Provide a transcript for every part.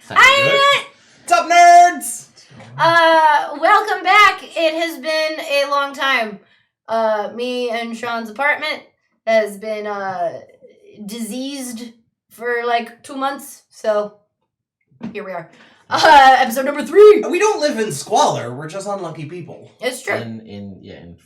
What's up, nerds? Welcome back. It has been a long time. Me and Sean's apartment has been diseased for like 2 months, so here we are. Episode number 3. We don't live in squalor. We're just unlucky people. It's true. In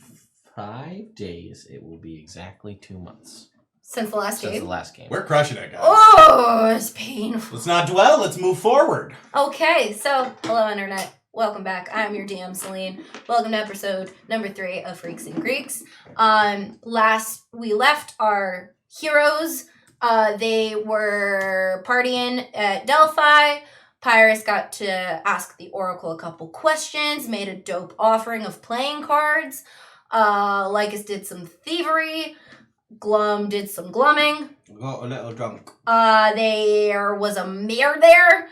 5 days, it will be exactly 2 months. Since the last Since game. the last game. We're crushing it, guys. Oh, it's painful. Let's not dwell. Let's move forward. Okay, so hello, Internet. Welcome back. I'm your DM, Celine. Welcome to episode number 3 of Freaks and Greeks. Last we left our heroes. They were partying at Delphi. Papyrus got to ask the Oracle a couple questions, made a dope offering of playing cards. Lycus did some thievery. Glum did some glumming. Got a little drunk. There was a mayor there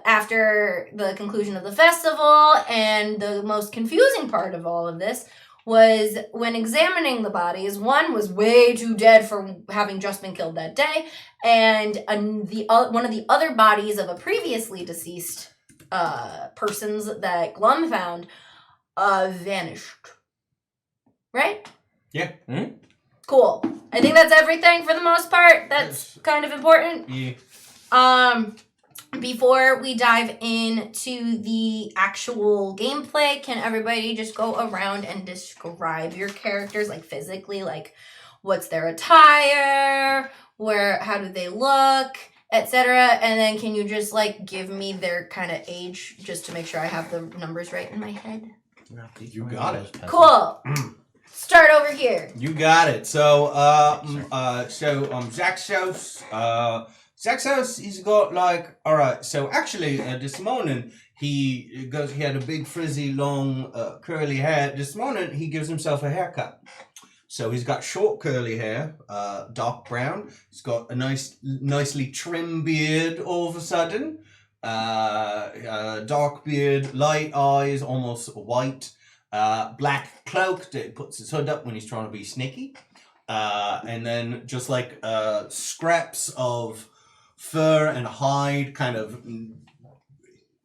after the conclusion of the festival, and the most confusing part of all of this was when examining the bodies, one was way too dead for having just been killed that day, and one of the other bodies of a previously deceased persons that Glum found vanished. Right? Yeah. Mm-hmm. Cool. I think that's everything for the most part. That's kind of important. Yeah. Before we dive into the actual gameplay, can everybody just go around and describe your characters, like physically, like what's their attire, how do they look, etc. And then can you just like give me their kind of age just to make sure I have the numbers right in my head? You got it. Cool. Start over here. You got it. So, Zaxos, he's got like, all right. So actually, this morning he had a big frizzy, long, curly hair. This morning he gives himself a haircut. So he's got short curly hair, dark brown. He's got a nicely trim beard all of a sudden. Dark beard, light eyes, almost white. Black cloak that puts his hood up when he's trying to be sneaky. And then just like scraps of fur and hide kind of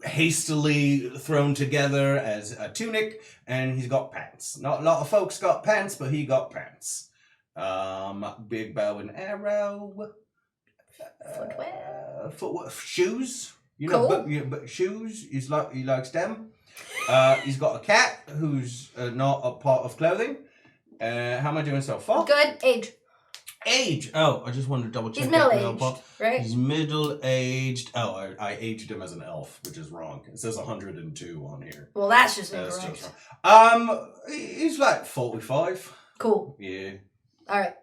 hastily thrown together as a tunic, and he's got pants. Not a lot of folks got pants, but he got pants. Big bow and arrow. Footwear. Shoes. You know, Cool. but shoes, he likes them. He's got a cat who's not a part of clothing. How am I doing so far? Good. Age. Oh, I just wanted to double check. He's middle-aged, right? He's middle-aged. Oh, I aged him as an elf, which is wrong. It says 102 on here. Well, that's just incorrect. He's like 45. Cool. Yeah. All right.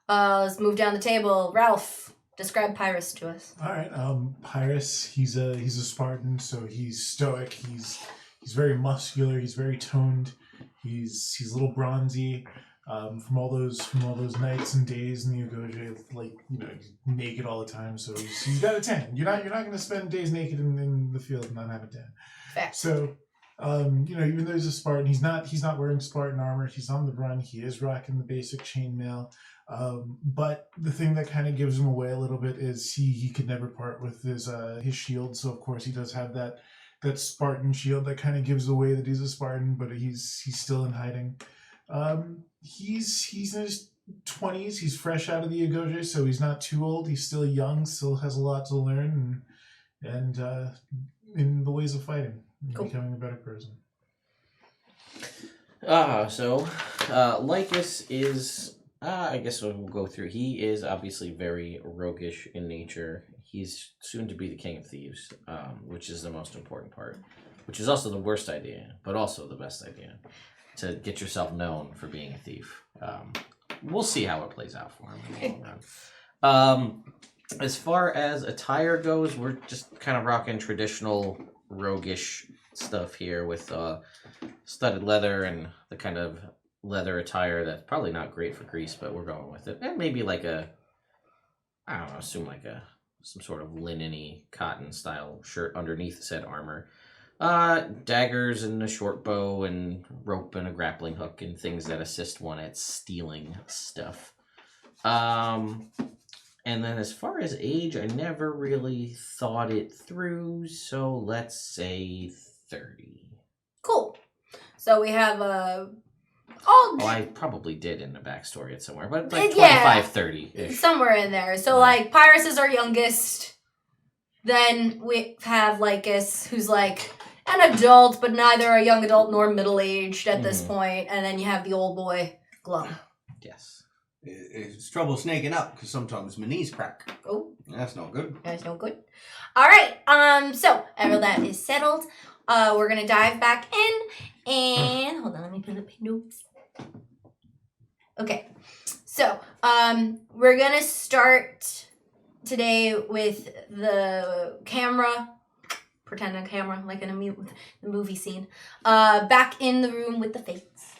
Let's move down the table. Ralph, describe Papyrus to us. All right. Papyrus, he's a Spartan, so he's stoic. He's very muscular. He's very toned. He's a little bronzy. From all those nights and days in the Ugoge, like he's naked all the time. So he's got a tan. You're not going to spend days naked in the field and not have a tan. Fact. So, even though he's a Spartan, he's not wearing Spartan armor. He's on the run. He is rocking the basic chainmail. But the thing that kind of gives him away a little bit is he could never part with his shield. So of course he does have that Spartan shield that kind of gives away that he's a Spartan, but he's still in hiding. He's in his 20s. He's fresh out of the Ugoge, so he's not too old. He's still young, still has a lot to learn, and in the ways of fighting, and cool. Becoming a better person. Lycus is, I guess we'll go through. He is obviously very roguish in nature. He's soon to be the king of thieves, which is the most important part, which is also the worst idea, but also the best idea, to get yourself known for being a thief. We'll see how it plays out for him. As far as attire goes, we're just kind of rocking traditional roguish stuff here with studded leather and the kind of leather attire that's probably not great for Greece, but we're going with it. And maybe like some sort of linen-y cotton style shirt underneath said armor. Daggers and a short bow and rope and a grappling hook and things that assist one at stealing stuff. And then as far as age, I never really thought it through, so let's say 30. Cool. So we have Oh, I probably did in the backstory it somewhere, but like 25, yeah, 30-ish. somewhere in there. So like Papyrus is our youngest. Then we have Lycus, who's like an adult, but neither a young adult nor middle-aged at this point. And then you have the old boy, Glum. Yes. It's trouble snaking up because sometimes my knees crack. Oh. That's not good. That's no good. All right. So after that is settled, we're gonna dive back in and hold on. Let me pull up my notes. Okay. So we're gonna start today with the camera. Pretend a camera, like in the movie scene. Back in the room with the Fates.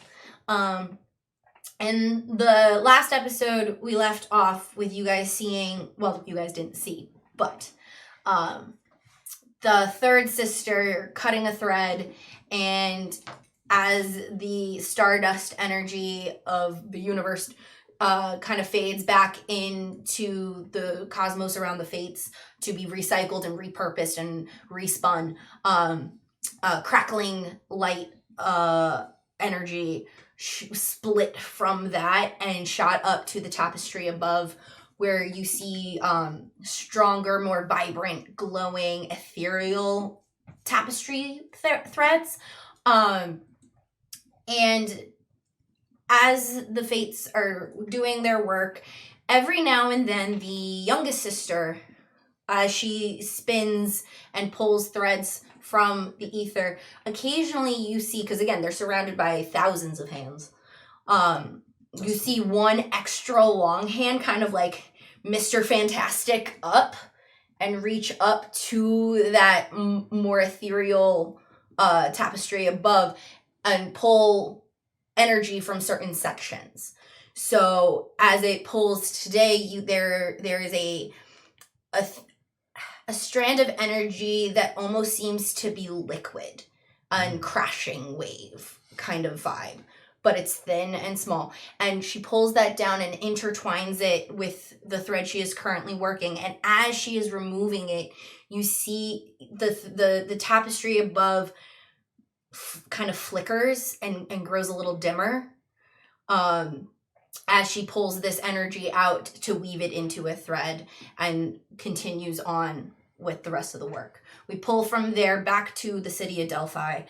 And the last episode, we left off with you guys seeing, well, you guys didn't see, but the third sister cutting a thread, and as the stardust energy of the universe kind of fades back into the cosmos around the Fates to be recycled and repurposed and respun, crackling light energy split from that and shot up to the tapestry above, where you see stronger, more vibrant, glowing, ethereal tapestry threads. And as the Fates are doing their work, every now and then the youngest sister, as she spins and pulls threads from the ether, occasionally you see, because again, they're surrounded by thousands of hands, you see one extra long hand, kind of like Mr. Fantastic, up and reach up to that more ethereal tapestry above and pull energy from certain sections. So as it pulls today, there is a strand of energy that almost seems to be liquid, and crashing wave kind of vibe, but it's thin and small. And she pulls that down and intertwines it with the thread she is currently working. And as she is removing it, you see the tapestry above kind of flickers and grows a little dimmer as she pulls this energy out to weave it into a thread and continues on with the rest of the work. We pull from there back to the city of Delphi,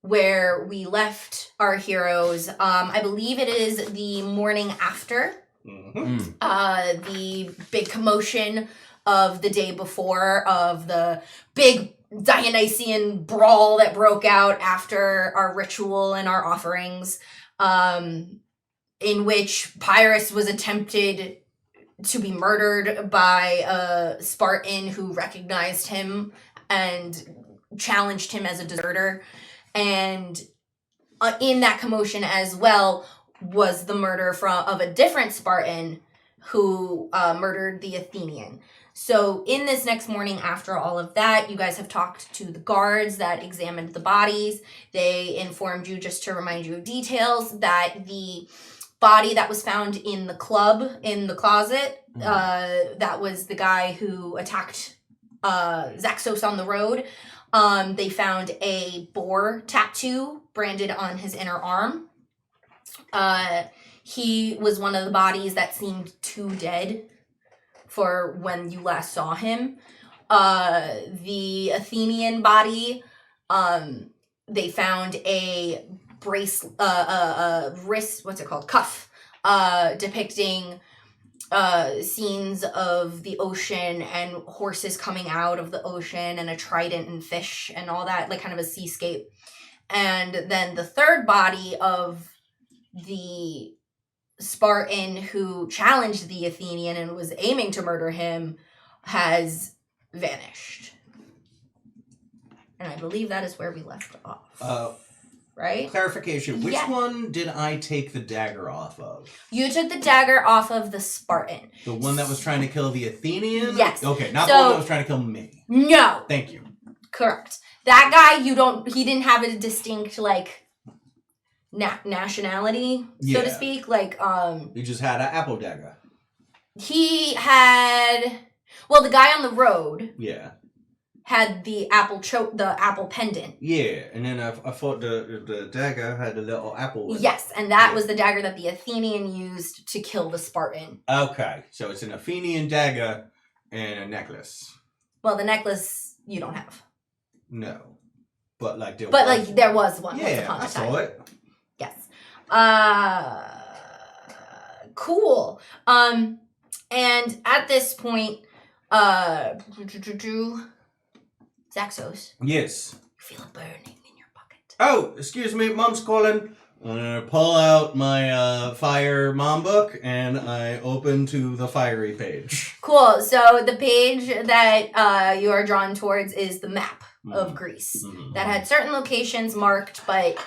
where we left our heroes. I believe it is the morning after the big commotion of the day before, of the big Dionysian brawl that broke out after our ritual and our offerings, in which Papyrus was attempted to be murdered by a Spartan who recognized him and challenged him as a deserter. And in that commotion as well was the murder of a different Spartan who murdered the Athenian. So in this next morning, after all of that, you guys have talked to the guards that examined the bodies. They informed you, just to remind you of details, that the body that was found in the club, in the closet, that was the guy who attacked Zaxos on the road. They found a boar tattoo branded on his inner arm. He was one of the bodies that seemed too dead for when you last saw him. The Athenian body, they found a wrist, what's it called? Cuff, depicting scenes of the ocean and horses coming out of the ocean and a trident and fish and all that, like kind of a seascape. And then the third body of the Spartan who challenged the Athenian and was aiming to murder him has vanished. And I believe that is where we left off. Right? Clarification. Which Yeah. one did I take the dagger off of? You took the dagger off of the Spartan. The one that was trying to kill the Athenian? Yes. Okay, not So- the one that was trying to kill me. No. Thank you. Correct. That guy, he didn't have a distinct, like, nationality, so to Yeah. speak. Like, You just had an apple dagger. he had. Well, the guy on the road Yeah. had the apple the apple pendant. Yeah, and then I thought the dagger had a little apple. in it. Yes, and that was the dagger that the Athenian used to kill the Spartan. Okay, so it's an Athenian dagger and a necklace. Well, the necklace you don't have. No, but like there But was. like there was one. once Yeah, upon I a time. saw it. Yes. Cool. And at this point, Zaxos, Yes. you feel a burning in your pocket. Oh, excuse me, Mom's calling. I'm gonna pull out my fire mom book and I open to the fiery page. Cool. So the page that you are drawn towards is the map of Greece that had certain locations marked, but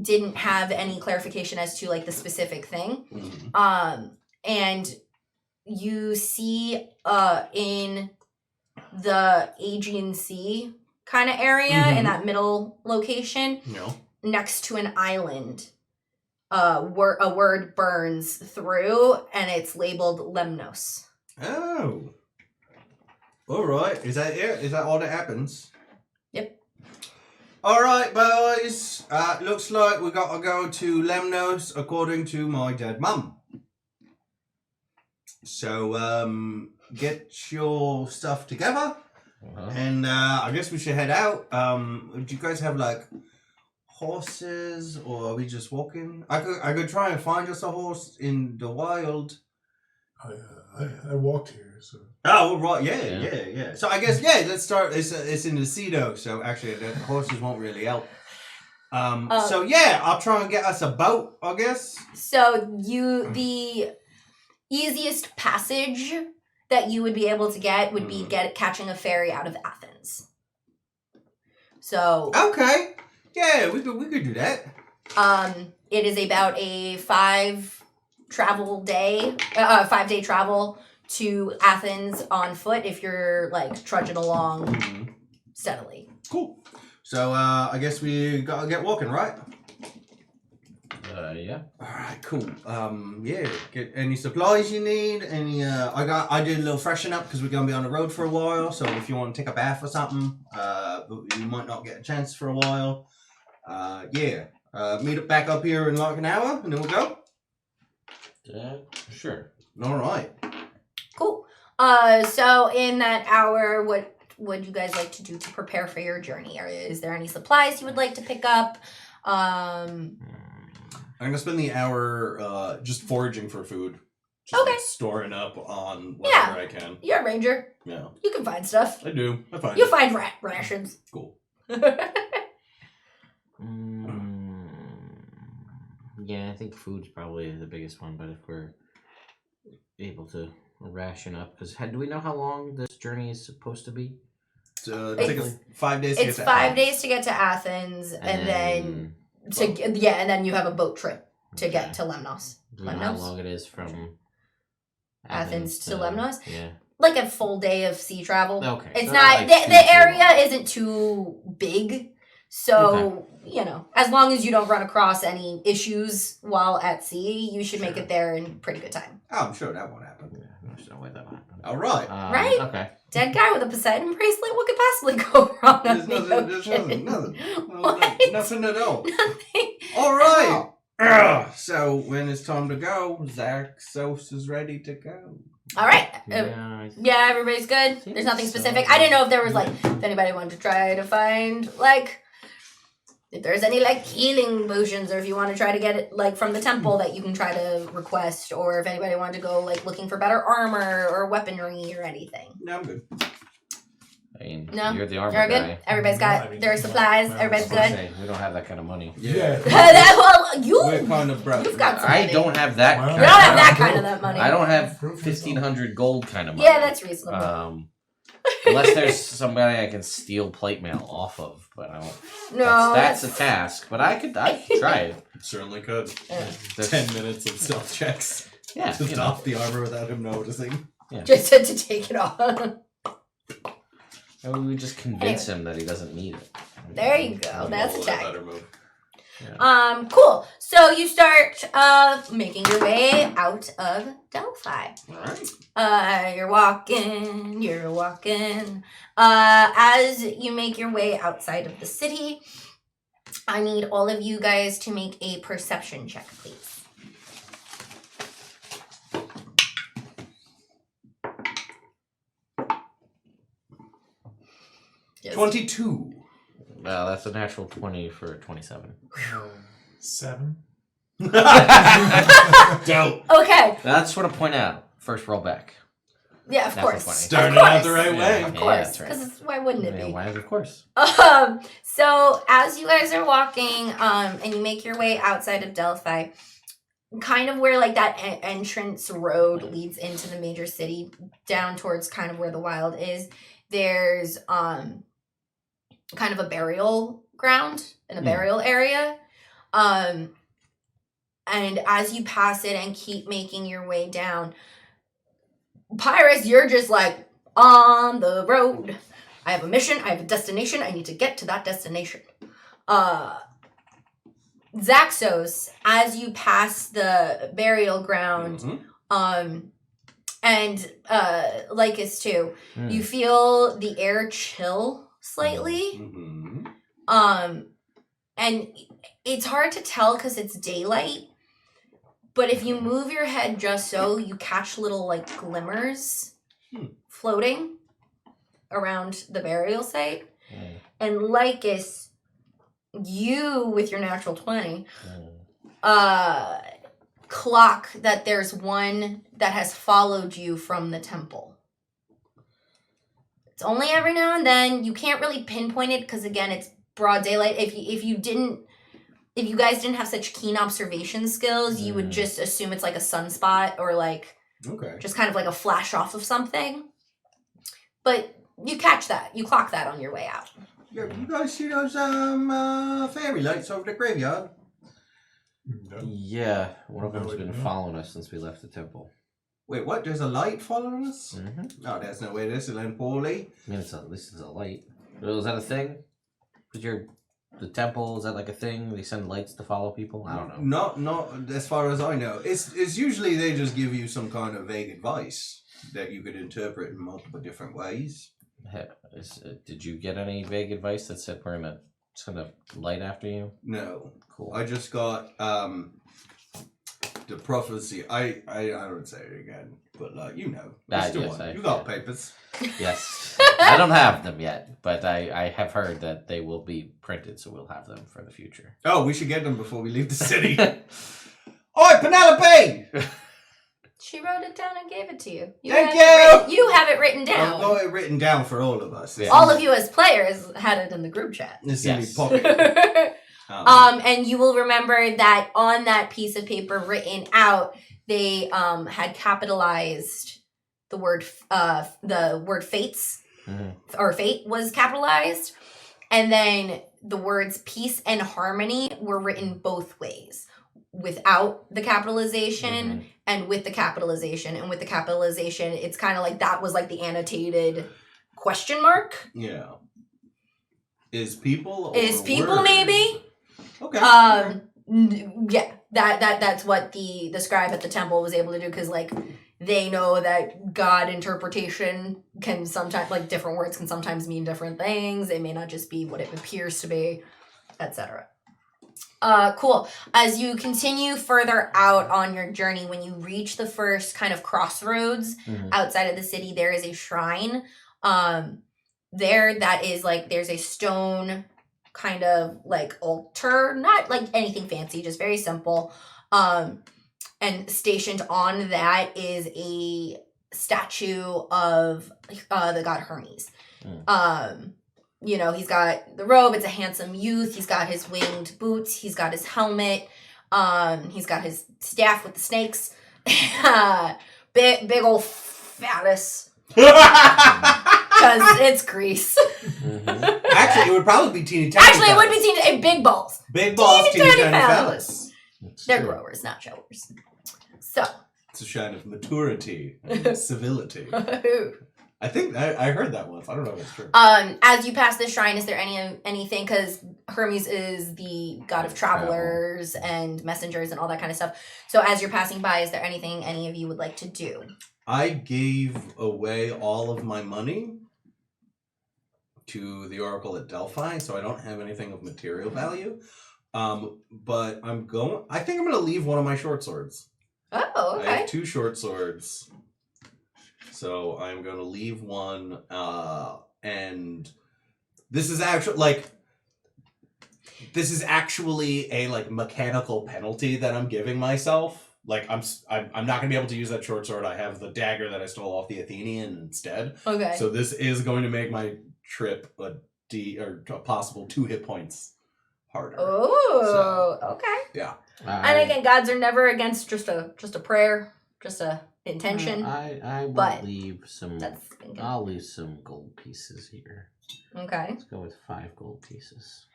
didn't have any clarification as to like the specific thing. And you see in the Aegean Sea kind of area in that middle location, No. next to an island, a word burns through, and it's labeled Lemnos. Oh. All right. Is that it? Is that all that happens? Yep. All right, boys. Looks like we got to go to Lemnos according to my dead mum. So, get your stuff together, and I guess we should head out. Do you guys have like horses, or are we just walking? I could try and find us a horse in the wild. I walked here, so. Oh, right, yeah. So I guess let's start. It's in the sea though, so actually the horses won't really help. So yeah, I'll try and get us a boat, I guess. So the easiest passage that you would be able to get would be catching a ferry out of Athens. So Okay, yeah, we could do that. it is about a 5-day travel to Athens on foot if you're like trudging along steadily. Cool. So I guess we gotta get walking, right? Yeah. All right, cool. Yeah. Get any supplies you need. Any? I did a little freshen up because we're gonna be on the road for a while. So if you want to take a bath or something, you might not get a chance for a while. Yeah. Meet up back up here in like an hour, and then we'll go. Sure. All right. Cool. So in that hour, what would you guys like to do to prepare for your journey? Is there any supplies you would like to pick up? I'm gonna spend the hour just foraging for food. Just Okay. like, storing up on whatever I can. You're a ranger. Yeah. You can find stuff. I do. I find You it. find rations. Cool. Yeah, I think food's probably the biggest one, but if we're able to ration up, because do we know how long this journey is supposed to be? Take us 5 days to get It's to 5 Athens. days to get to Athens, and then and then you have a boat trip to get to Lemnos. Do we know how long it is from Athens to Lemnos? Yeah. Like a full day of sea travel. Okay. It's so not like the area isn't too big, so as long as you don't run across any issues while at sea, you should make it there in pretty good time. Oh, I'm sure that won't happen. Yeah, there's no way that will happen. All right. Right? Okay. Dead guy with a Poseidon bracelet? What could possibly go wrong? There's on nothing. What? Nothing at all. Nothing. All right. So when it's time to go, Zaxos is ready to go. All right. Yeah, Everybody's good. think There's nothing so. specific. I didn't know if there was if anybody wanted to try to find if there's any healing potions, or if you want to try to get it from the temple that you can try to request, or if anybody wanted to go looking for better armor or weaponry or anything. No, I'm good. I mean, No? you're the armor You're guy. good? Everybody's got their supplies? Everybody's good? Say, we don't have that kind of money. Yeah. You've We're kind of broke. got some I money. don't have that. You You kind don't of have that money. kind of that money. I don't have 1,500 gold kind of money. Yeah, that's reasonable. Unless there's somebody I can steal plate mail off of, but I don't. No, that's a task. But I could try it. Certainly could. Yeah. 10 minutes of stealth checks Yeah, to doff the armor without him noticing. Just to take it off. Maybe we just convince him that he doesn't need it. There you go. That's a Roll a tactic. better move. Yeah. Cool. So you start making your way out of Delphi. Alright. You're walking. As you make your way outside of the city, I need all of you guys to make a perception check, please. Yes. 22. Well, that's a natural 20 for 27. 7. Dope. Okay. I just want to point out, first roll back. Yeah, of Natural course. 20. Starting Of out course. the right way. Of Yeah, course, that's right. because why wouldn't it Yeah, be? why? Of course. So as you guys are walking, and you make your way outside of Delphi, kind of where like that entrance road leads into the major city, down towards kind of where the wild is, there's kind of a burial ground and a burial area. And as you pass it and keep making your way down, Papyrus, you're just like on the road. I have a mission, I have a destination, I need to get to that destination. Zaxos, as you pass the burial ground, and Lycus too, you feel the air chill slightly. Mm-hmm. And it's hard to tell because it's daylight, but if you move your head just so, you catch little like glimmers floating around the burial site. And Lycus, you with your natural 20 clock that there's one that has followed you from the temple. It's only every now and then. You can't really pinpoint it because again it's broad daylight. If you guys didn't have such keen observation skills, you would just assume it's like a sunspot or like just kind of like a flash off of something. But you catch that. You clock that on your way out. Yeah, you guys see those fairy lights over the graveyard? No. Yeah, one of No, them's I been don't. following us since we left the temple. Wait, what? There's a light following us? Mm-hmm. Oh, there's no way this will end poorly. I mean, at least it's a light. Is that a thing? Is the temple, is that like a thing? They send lights to follow people? I don't know. Not as far as I know. It's usually they just give you some kind of vague advice that you could interpret in multiple different ways. Did you get any vague advice that said we're gonna send a light after you? No. Cool. I just got the prophecy. I don't say it again, but you know. It's the yes, one. You got papers. Yes. I don't have them yet, but I have heard that they will be printed, so we'll have them for the future. Oh, we should get them before we leave the city. Oi, Penelope! She wrote it down and gave it to you. Thank You have it written I've down. got it written down for all of us. Yeah. All of you as players had it in the group chat. It's Yes. in my pocket. And you will remember that on that piece of paper written out, they had capitalized the word fates, or fate was capitalized, and then the words peace and harmony were written both ways, without the capitalization and with the capitalization. And with the capitalization, it's kind of like that was like the annotated question mark. Yeah. Is people? Or Is people word? maybe? Okay. Yeah, that's what the scribe at the temple was able to do, because like they know that God interpretation can sometimes, like different words can sometimes mean different things. It may not just be what it appears to be, etc. Cool. As you continue further out on your journey, when you reach the first kind of crossroads outside of the city, there is a shrine. There that is like there's a stone kind of like altar, not like anything fancy, just very simple. And stationed on that is a statue of the god Hermes. You know, he's got the robe, it's a handsome youth, he's got his winged boots, he's got his helmet, he's got his staff with the snakes. big old phallus. Because it's Greece. Actually, it would probably be teeny tiny. Actually, it would be teeny big balls. Big balls, teeny tiny phallus. phallus. They're growers, not showers. So. It's a sign of maturity and civility. I think I heard that once. I don't know if it's true. As you pass this shrine, is there anything? Because Hermes is the god of travelers and messengers and all that kind of stuff. So as you're passing by, is there anything any of you would like to do? I gave away all of my money to the Oracle at Delphi, so I don't have anything of material value. But I think I'm going to leave one of my short swords. Oh, okay. I have 2 short swords. So I'm going to leave one, and this is actually a mechanical penalty that I'm giving myself. Like I'm not going to be able to use that short sword. I have the dagger that I stole off the Athenian instead. Okay. So this is going to make my trip a possible 2 hit points harder. Oh, okay. Yeah. And again, gods are never against just a prayer, just a intention. I will but leave some. I'll leave some gold pieces here. Okay. Let's go with 5 gold pieces.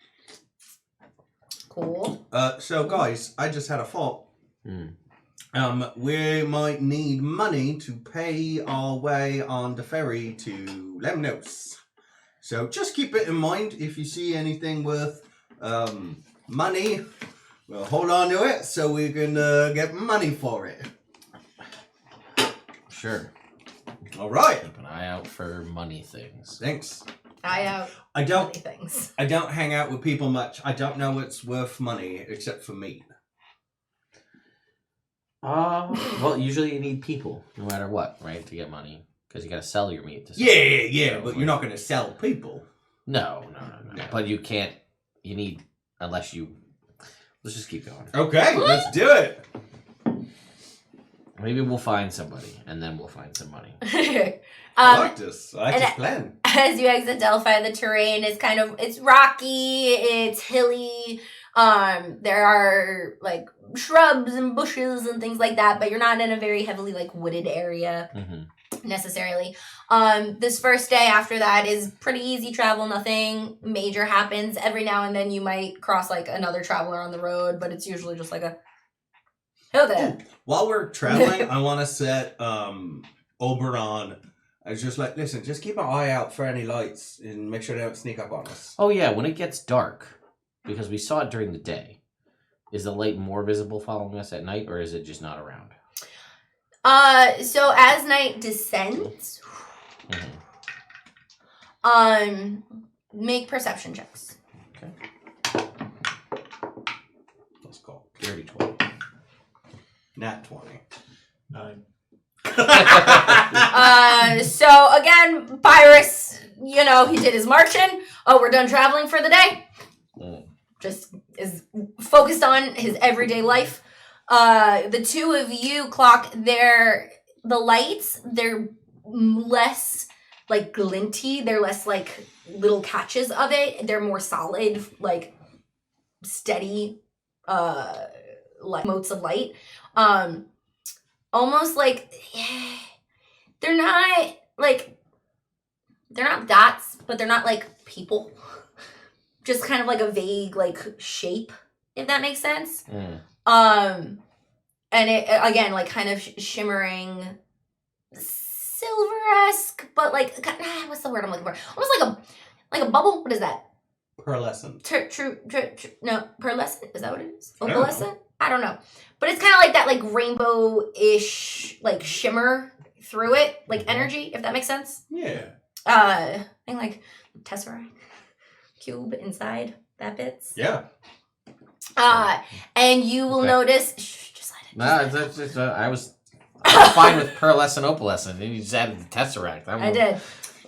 Cool. So guys, I just had a thought. Hmm. We might need money to pay our way on the ferry to Lemnos. So just keep it in mind. If you see anything worth money, well, hold on to it so we can get money for it. Sure. All right. Keep an eye out for money things. Thanks. I have I don't things. I don't hang out with people much. I don't know what's worth money except for meat. Well, usually you need people, no matter what, right, to get money, because you got to sell your meat. Yeah, but you're not going to sell people. No. But you can't. You need unless you. Let's just keep going. Okay, let's do it. Maybe we'll find somebody, and then we'll find some money. I like this. I like this plan. As you exit Delphi, the terrain is it's rocky, it's hilly. There are like shrubs and bushes and things like that, but you're not in a very heavily wooded area necessarily. This first day after that is pretty easy travel. Nothing major happens. Every now and then you might cross another traveler on the road, but it's usually just a hello there. While we're traveling, I want to set Oberon. I was just listen, just keep an eye out for any lights and make sure they don't sneak up on us. Oh yeah, when it gets dark, because we saw it during the day, is the light more visible following us at night, or is it just not around? So as night descends, make perception checks. Okay. Let's go. Dirty 20. Nat 20. 9. So again, Papyrus, he did his marching. Oh, we're done traveling for the day. Just is focused on his everyday life. The 2 of you clock the lights. They're less glinty. They're less little catches of it. They're more solid, steady, motes of light. Almost they're not dots, but they're not people. Just kind of a vague shape, if that makes sense. And it again kind of shimmering, silver-esque, but what's the word I'm looking for? Almost like a bubble. What is that? Pearlescent. No, pearlescent. Is that what it is? Opalescent? I don't know. But it's kind of that rainbow-ish shimmer through it, energy, if that makes sense. Yeah. I think tesseract cube inside that bits. Yeah. And you will notice. Just let it. No, it's just, I was fine with pearlescent, opalescent, and you just added the tesseract. I did.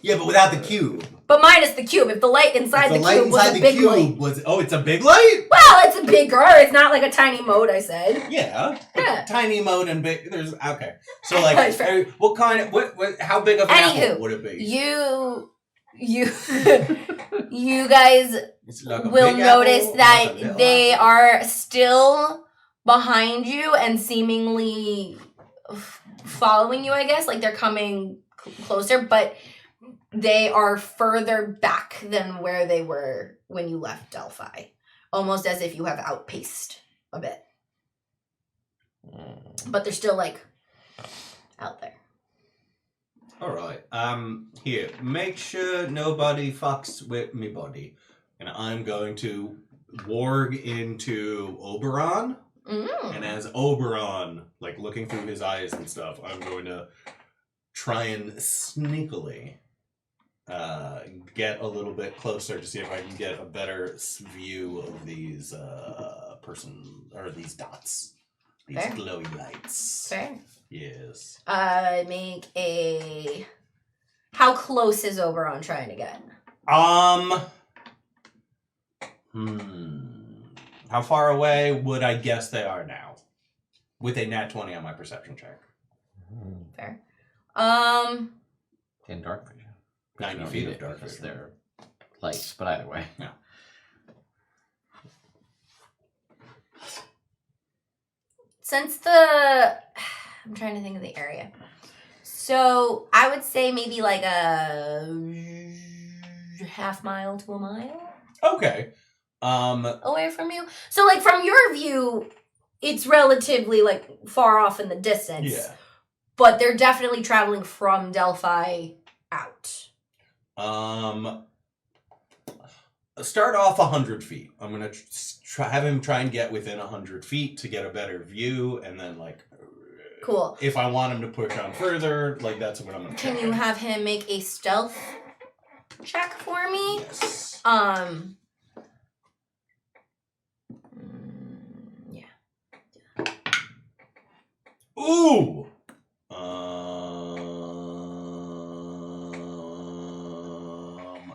Yeah, but without the cube. But minus the cube. If the light inside the cube was a big light. It's a big light? Well, it's a bigger. It's not a tiny mote, I said. Yeah. Yeah. Tiny mote and big. There's okay. So what kind of what? How big of an apple would it be? You guys will notice that they are still behind you and seemingly following you. I guess they're coming closer, but they are further back than where they were when you left Delphi. Almost as if you have outpaced a bit. But they're still out there. All right. Here, make sure nobody fucks with me body. and I'm going to warg into Oberon. And as Oberon, like looking through his eyes and stuff, I'm going to try and sneakily get a little bit closer to see if I can get a better view of these these dots, these Fair. glowy lights. Fair. Yes. Make a. How close is Oberon trying to get? How far away would I guess they are now? With a nat 20 on my perception check. Fair. In dark vision. 90 don't feet need of it dark because vision. they're lights, but either way. Yeah. Since I'm trying to think of the area. So I would say maybe like a half mile to a mile Okay. away from you. So like from your view, it's relatively like far off in the distance. Yeah. But they're definitely traveling from Delphi out. Start off 100 feet. I'm gonna have him try and get within 100 feet to get a better view, and then like, Cool. if I want him to push on further, like that's what I'm gonna. Can you have him make a stealth check for me? Yes. Yeah. Ooh.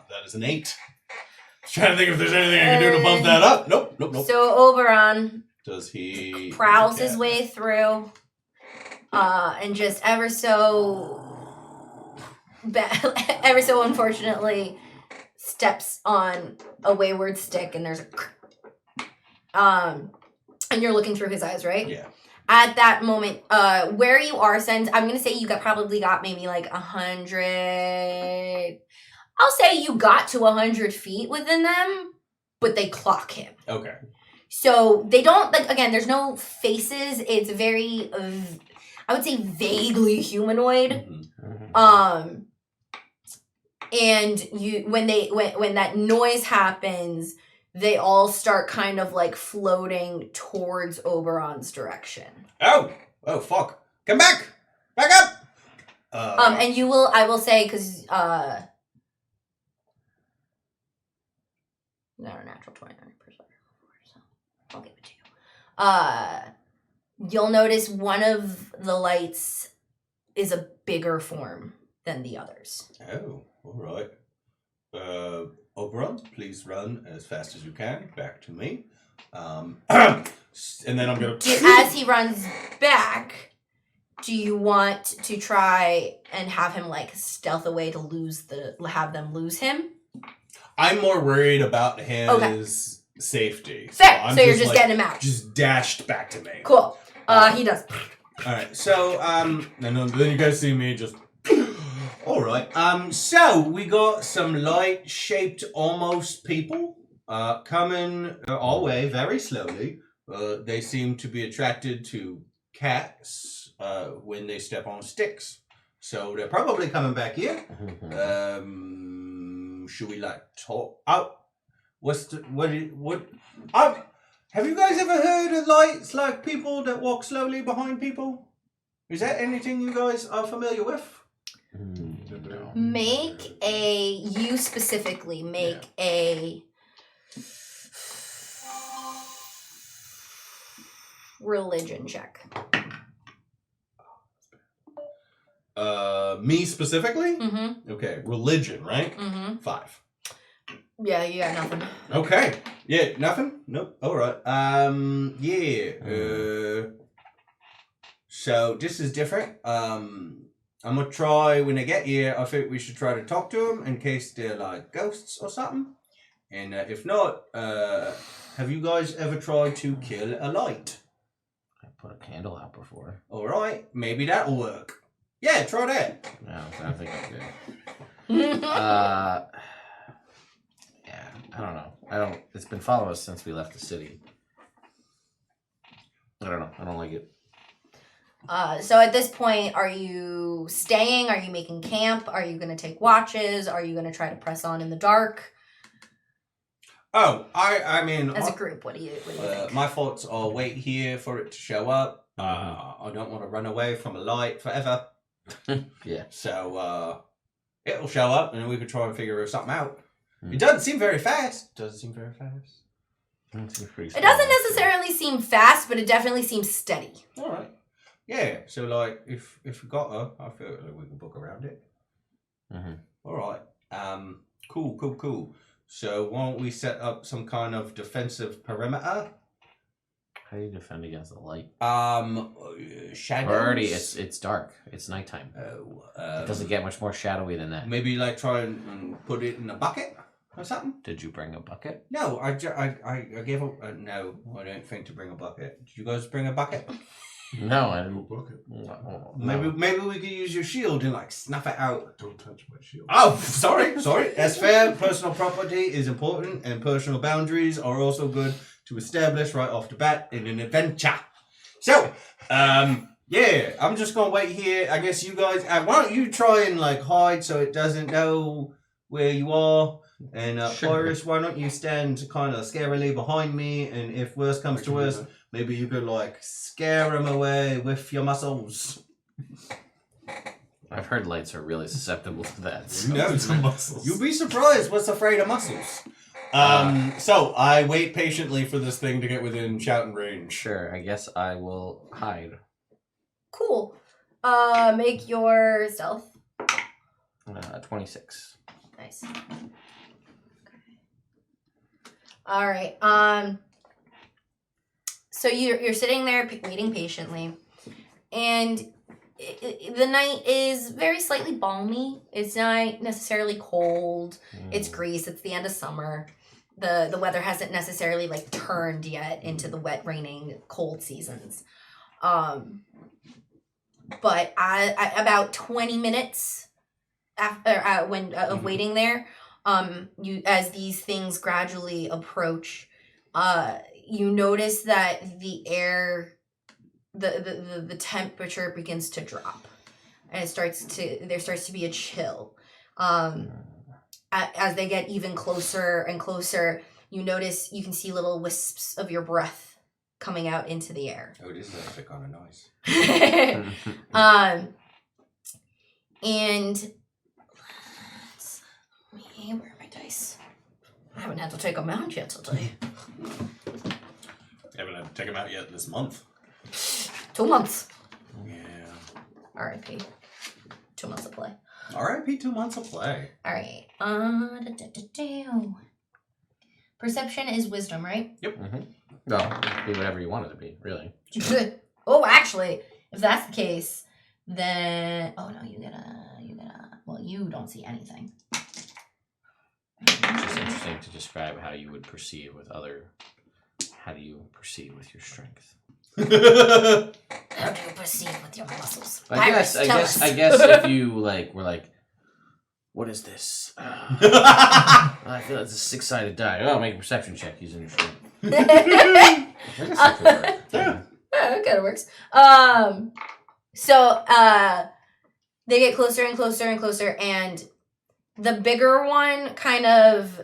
That is an 8. Trying to think if there's anything I can do to bump that up. Nope. So Oberon Does he prowls his way through, and just ever so unfortunately steps on a wayward stick, and there's a and you're looking through his eyes, right? Yeah. At that moment, where you are, since I'm gonna say you probably got maybe like 100. I'll say you got to 100 feet within them, but they clock him. Okay. So they don't, like, again, there's no faces. It's very, I would say vaguely humanoid. Mm-hmm. And when that noise happens, they all start kind of like floating towards Oberon's direction. Oh, fuck. Come back. Back up. And I will say, because, not a natural 29%, so I'll give it to you. You'll notice one of the lights is a bigger form than the others. Oh, all right. Oberon, please run as fast as you can back to me. And then I'm gonna. As he runs back, do you want to try and have him like stealth away to have them lose him? I'm more worried about his safety. Fair. I'm So you're just getting him out. Just dashed back to me. Cool. He does. All right. So and then you guys see me just. All right. So we got some light-shaped almost people coming our way very slowly. They seem to be attracted to cats when they step on sticks. So they're probably coming back here. Should we like talk? Have you guys ever heard of lights like people that walk slowly behind people? Is that anything you guys are familiar with? Make a religion check. Me specifically? Mm-hmm. Okay, religion, right? Mm-hmm. 5. Yeah, you got nothing. Okay. Yeah, nothing? Nope. All right. So this is different. I'm gonna try when they get here. I think we should try to talk to them in case they're like ghosts or something. And if not, have you guys ever tried to kill a light? I put a candle out before. All right, maybe that'll work. Yeah, try that. No, I think I'm good. Yeah, I don't know. It's been following us since we left the city. I don't know. I don't like it. So at this point, are you staying? Are you making camp? Are you going to take watches? Are you going to try to press on in the dark? Oh, I mean, As a group, what do you think? my thoughts are wait here for it to show up. I don't want to run away from a light forever. Yeah. So it'll show up, and we could try and figure something out. Mm. It doesn't seem very fast. Doesn't seem very fast. It doesn't necessarily seem fast, but it definitely seems steady. All right. Yeah. So like, if we got her, I feel like we can book around it. Mm-hmm. All right. Cool. So why don't we set up some kind of defensive perimeter? How do you defend against the light? Shadows. Already, it's dark. It's nighttime. Oh. It doesn't get much more shadowy than that. Maybe like try and put it in a bucket or something. Did you bring a bucket? No, I gave a no. I don't think to bring a bucket. Did you guys bring a bucket? No, I didn't. Bucket. No. Maybe we could use your shield and like snuff it out. Don't touch my shield. Oh, sorry. That's fair. Personal property is important, and personal boundaries are also good to establish right off the bat in an adventure. So, yeah, I'm just gonna wait here. I guess you guys. Why don't you try and like hide so it doesn't know where you are? And Sure. Papyrus, why don't you stand kind of scarily behind me? And if worse comes to worse, maybe you could like scare him away with your muscles. I've heard lights are really susceptible to that. Who knows? Muscles. You'd be surprised what's afraid of muscles. So I wait patiently for this thing to get within shouting range. Sure, I guess I will hide. Cool. Make your stealth. 26. Nice. Okay. All right. So you're sitting there waiting patiently, and the night is very slightly balmy. It's not necessarily cold. It's Greece. It's the end of summer. The weather hasn't necessarily like turned yet into the wet, raining, cold seasons. But I about 20 minutes after of waiting there, you as these things gradually approach, you notice that the air, the temperature begins to drop, and there starts to be a chill. As they get even closer and closer, you can see little wisps of your breath coming out into the air. Oh, this is actually kind of nice. And where are my dice? I haven't had to take them out yet today. Haven't had to take them out yet this month. 2 months. Yeah. R.I.P. 2 months of play. R.I.P. 2 months of play. All right. Perception is wisdom, right? Yep. No, be whatever you want it to be, really. Oh, actually, if that's the case, then you well, you don't see anything. It's just interesting to describe how you would proceed with how do you proceed with your strength? How do you proceed with your muscles? I guess if you were like, what is this? I feel it's a 6-sided die. Oh, make a perception check using your strength. I guess that could work. Yeah. Yeah, it kind of works. So they get closer and closer and closer, and the bigger one kind of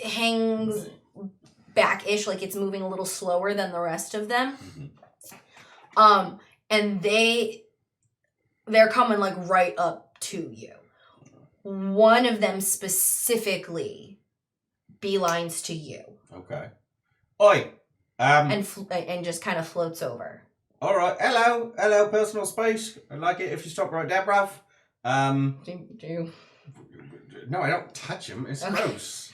hangs back-ish, like it's moving a little slower than the rest of them. And they're coming like right up to you. One of them specifically beelines to you. Okay. Oi. And just kind of floats over. All right. Hello, personal space. I like it if you stop right there, bruv. Do you? No, I don't touch him. It's Okay. gross.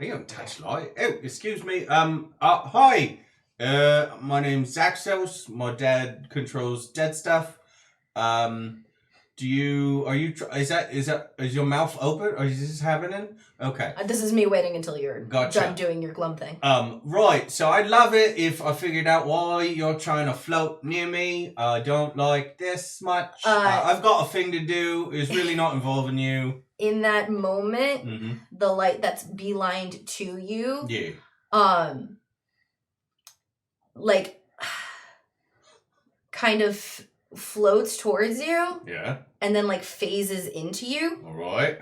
You don't touch light. Oh, excuse me. Hi. My name's Zaxos. My dad controls dead stuff. Is your mouth open or is this happening? Okay. This is me waiting until you're Gotcha. done doing your glum thing. Right. So I'd love it if I figured out why you're trying to float near me. I don't like this much. I've got a thing to do. It's really not involving you. In that moment, Mm-hmm. the light that's beelined to you, Yeah. like, kind of floats towards you Yeah. and then like phases into you. All right.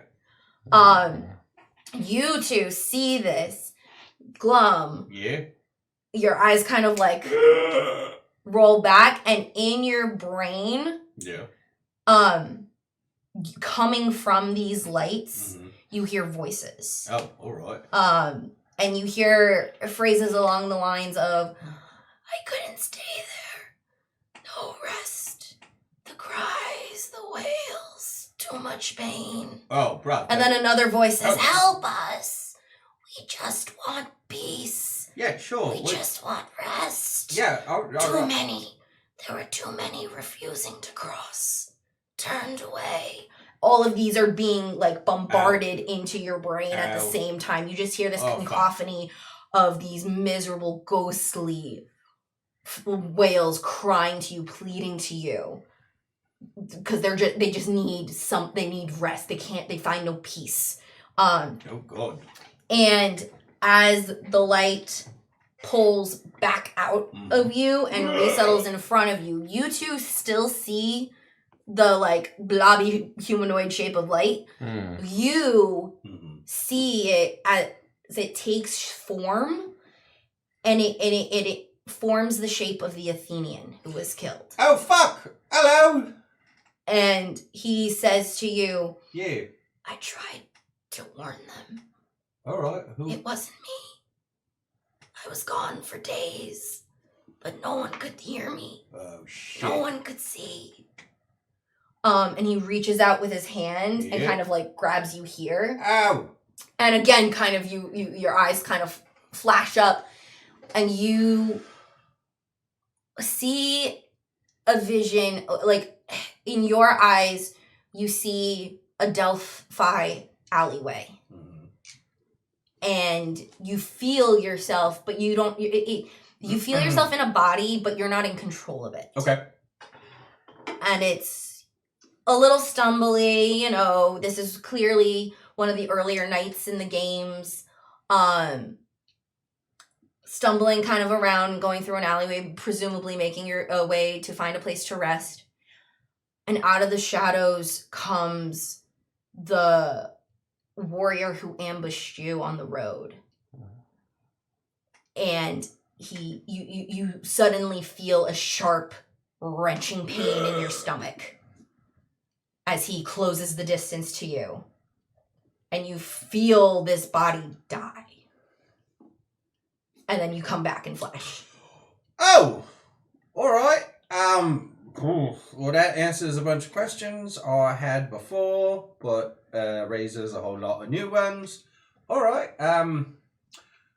You two see this. Glum, Yeah. your eyes kind of like roll back, and in your brain, Yeah. coming from these lights, Mhm. you hear voices. Oh, all right. And you hear phrases along the lines of, I couldn't stay there. No rest. The cries, the wails, too much pain. Oh, bruh. And then another voice says, Oh. help us. We just want peace. Yeah, sure. We just want rest. Yeah. Too many. There were too many refusing to cross. Turned away. All of these are being like bombarded into your brain at the same time. You just hear this cacophony of these miserable, ghostly wails crying to you, pleading to you, because they just need they need rest. They find no peace. Oh God. And as the light pulls back out of you and resettles in front of you, you two still see the like blobby humanoid shape of light. You see it as it takes form, and it forms the shape of the Athenian who was killed. Oh fuck! Hello. And he says to you, Yeah. I tried to warn them. All right. Who? It wasn't me. I was gone for days, but no one could hear me. Oh shit. No one could see. And he reaches out with his hand and kind of like grabs you here. Ow. And again, kind of your eyes kind of flash up, and you see a vision. Like in your eyes, you see a Delphi alleyway. And you feel yourself, but you don't. You feel yourself in a body, but you're not in control of it. Okay. And it's a little stumbly. You know, this is clearly one of the earlier nights in the games. Stumbling kind of around, going through an alleyway, presumably making your way to find a place to rest. And out of the shadows comes the warrior who ambushed you on the road. And you suddenly feel a sharp, wrenching pain in your stomach as he closes the distance to you. And you feel this body die. And then you come back in flesh. Oh! Alright. Well, that answers a bunch of questions I had before, but raises a whole lot of new ones. Alright.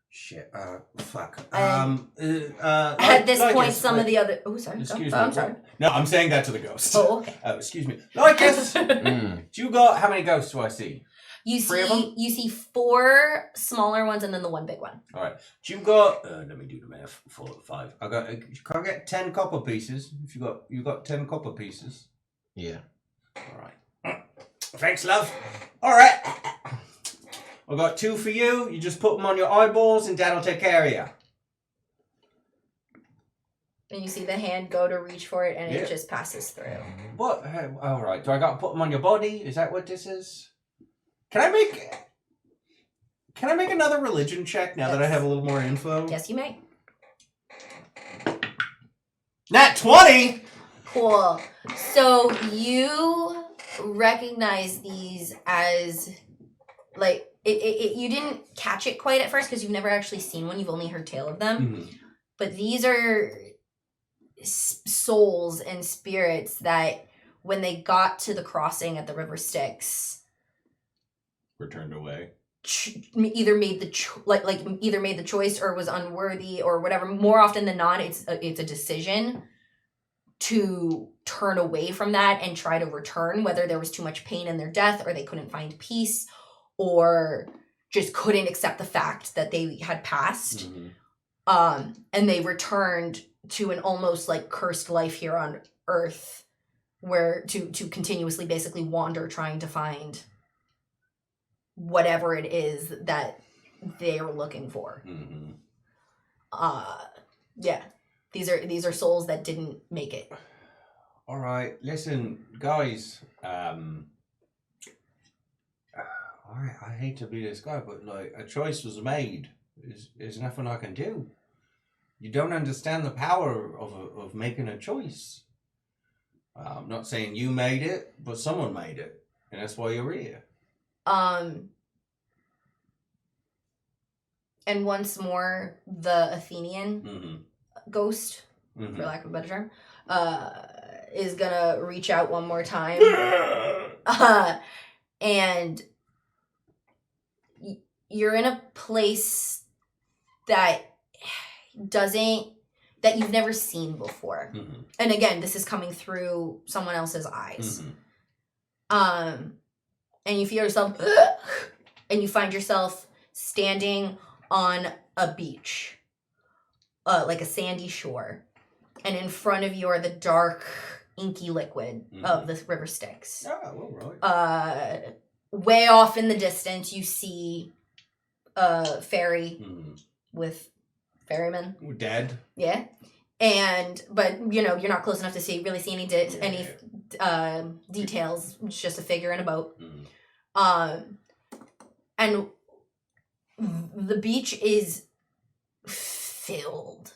Shit. Fuck. At this point, some of the other... Oh, sorry. Excuse me. I'm sorry. No, I'm saying that to the ghost. Oh, okay. Excuse me. Lycus! Do you got... How many ghosts do I see? You 3 of them? see 4 smaller ones and then the one big one. Alright. Do you got... let me do the math. 4, 5. I got... Can I get 10 copper pieces? If you got 10 copper pieces. Yeah. Alright. Thanks, love. Alright. I got 2 for you. You just put them on your eyeballs and Dad'll take care of you. And you see the hand go to reach for it and it just passes through. What? Alright. Do I got to put them on your body? Is that what this is? Can I make another religion check now that I have a little more info? Yes, you may. Nat 20! Cool. So you recognize these as, like, you didn't catch it quite at first because you've never actually seen one. You've only heard tale of them. Mm-hmm. But these are souls and spirits that when they got to the crossing at the River Styx, Returned away. Either made the choice or was unworthy or whatever. More often than not, it's a decision to turn away from that and try to return, whether there was too much pain in their death or they couldn't find peace or just couldn't accept the fact that they had passed. Mm-hmm. And they returned to an almost like cursed life here on Earth, where to continuously basically wander trying to find whatever it is that they're looking for. Mm-hmm. Yeah. These are souls that didn't make it. Alright, listen, guys. I hate to be this guy, but like a choice was made. There's nothing I can do. You don't understand the power of making a choice. I'm not saying you made it, but someone made it, and that's why you're here. And once more, the Athenian ghost, for lack of a better term, is gonna reach out one more time. And you're in a place that you've never seen before. And again, this is coming through someone else's eyes. And you feel yourself, and you find yourself standing on a beach, like a sandy shore. And in front of you are the dark, inky liquid of the river Styx. Oh, all right. Way off in the distance, you see a ferry with ferrymen. We're dead. Yeah. But you're not close enough to really see any details. It's just a figure in a boat. And the beach is filled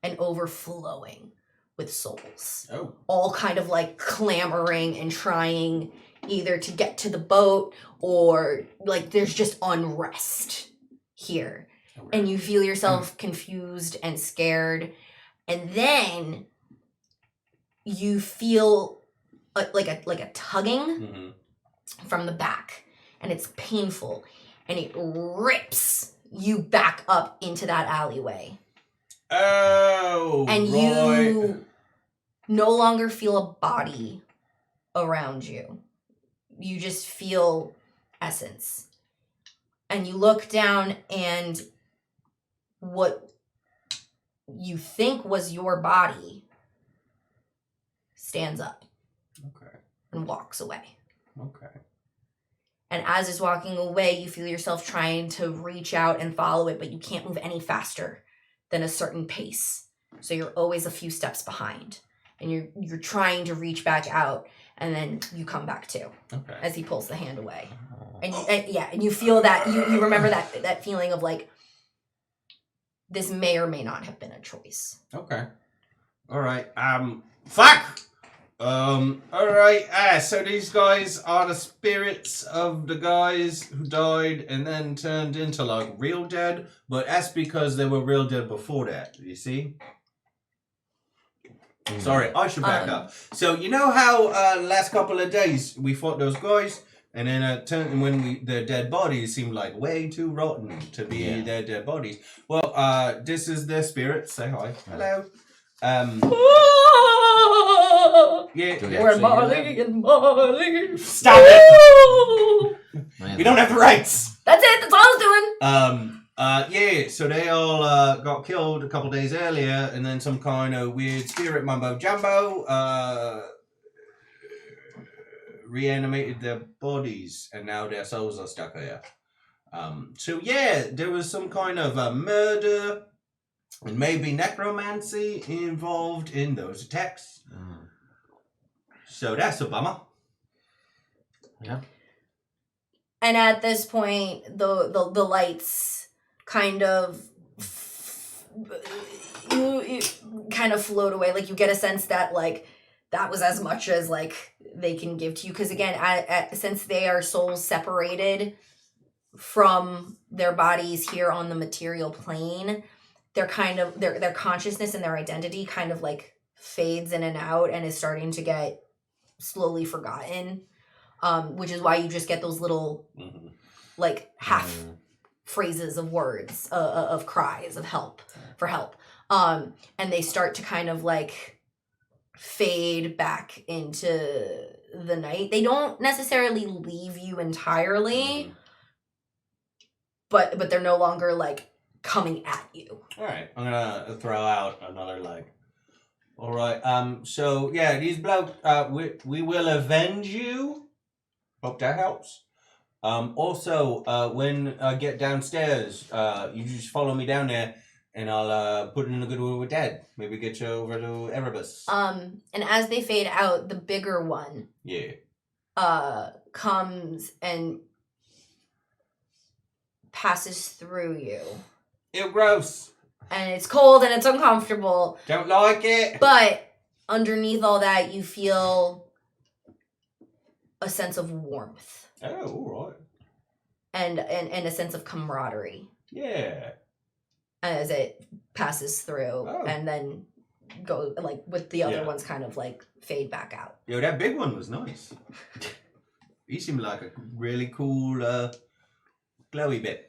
and overflowing with souls. Oh. All kind of like clamoring and trying either to get to the boat or like there's just unrest here. Right. And you feel yourself confused and scared. And then you feel like a tugging from the back, and it's painful, and it rips you back up into that alleyway. Oh, and you no longer feel a body around you. You just feel essence. And you look down, and what you think was your body stands up. Okay. And walks away. Okay. And as it's walking away, you feel yourself trying to reach out and follow it, but you can't move any faster than a certain pace. So you're always a few steps behind. And you're trying to reach back out, and then you come back too. Okay. As he pulls the hand away. And you feel that you remember that feeling of like this may or may not have been a choice. Okay. All right. Fuck. All right. So these guys are the spirits of the guys who died and then turned into like real dead, but that's because they were real dead before that. You see? Sorry, I should back up. So you know how last couple of days we fought those guys, and then their dead bodies seemed like way too rotten to be their dead bodies. Well, this is their spirit. Say hi. Hello. We're Marley and Marley. Stop it! We don't have the rights. That's it. That's all I was doing. So they all got killed a couple days earlier, and then some kind of weird spirit mumbo jumbo reanimated their bodies, and now their souls are stuck here. There was some kind of a murder and maybe necromancy involved in those attacks. So that's a bummer. Yeah. And at this point, the lights kind of you kind of float away. Like you get a sense that like that was as much as like they can give to you, because again, since they are souls separated from their bodies here on the material plane, they're kind of their consciousness and their identity kind of like fades in and out and is starting to get slowly forgotten, which is why you just get those little like half phrases of words of cries of help for help, and they start to kind of like fade back into the night. They don't necessarily leave you entirely, but they're no longer like coming at you. All right, I'm gonna throw out another leg. All right. These blokes. We will avenge you. Hope that helps. When I get downstairs, you just follow me down there, and I'll put in a good word with Dad. Maybe get you over to Erebus. And as they fade out, the bigger one, comes and passes through you. Ew, gross. And it's cold and it's uncomfortable. Don't like it. But underneath all that, you feel a sense of warmth. Oh, all right. And a sense of camaraderie. Yeah. As it passes through. Oh. And then go, like, with the other Yeah. ones kind of, like, fade back out. Yo, that big one was nice. He seemed like a really cool, glowy bit.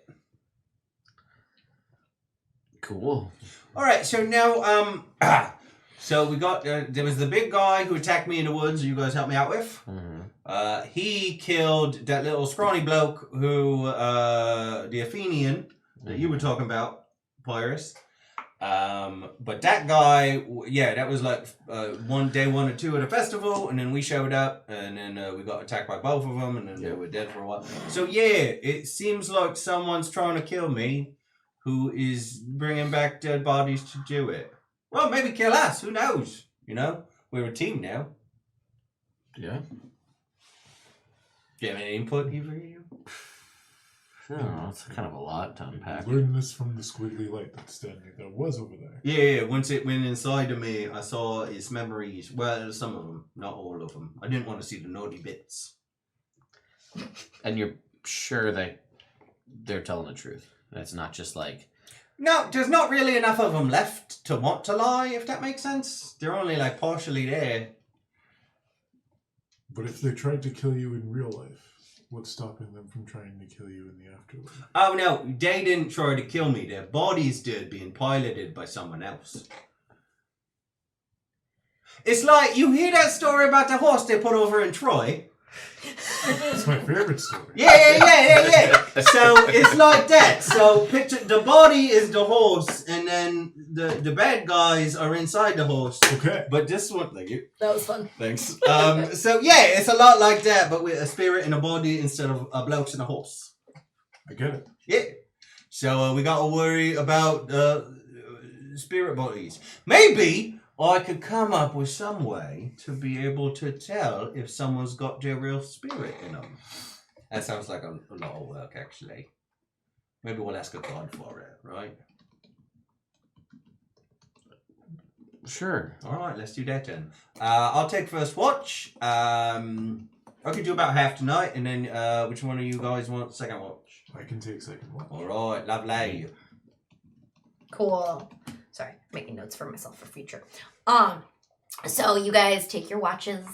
Cool. All right, so now, so we got, there was the big guy who attacked me in the woods, you guys helped me out with. Mm-hmm. He killed that little scrawny bloke who, the Athenian that you were talking about, Papyrus. But that guy, yeah, that was like day 1 or 2 at a festival, and then we showed up, and then we got attacked by both of them, and then they were dead for a while. So yeah, it seems like someone's trying to kill me, who is bringing back dead bodies to do it. Well, maybe kill us. Who knows? You know, we're a team now. Yeah. Do you have any input, either of you? I don't know. It's kind of a lot to unpack. Learn this from the squiggly light that was over there. Yeah, once it went inside of me, I saw its memories. Well, some of them, not all of them. I didn't want to see the naughty bits. And you're sure that they're telling the truth? That's not just like... No, there's not really enough of them left to want to lie, if that makes sense. They're only like partially there. But if they tried to kill you in real life, what's stopping them from trying to kill you in the afterlife? Oh no, they didn't try to kill me. Their bodies did, being piloted by someone else. It's like, you hear that story about the horse they put over in Troy? It's my favorite story. Yeah. So it's like that. So picture the body is the horse, and then the bad guys are inside the horse. Okay. But this one, thank you. That was fun. Thanks. So yeah, it's a lot like that, but with a spirit and a body instead of a bloke and a horse. I get it. Yeah. So we got to worry about spirit bodies. Maybe I could come up with some way to be able to tell if someone's got their real spirit in them. That sounds like a lot of work, actually. Maybe we'll ask a god for it, right? Sure. All right, let's do that then. I'll take first watch. I could do about half tonight, and then which one of you guys want second watch? I can take second one. All right, lovely. Cool. Sorry, making notes for myself for future. So you guys take your watches.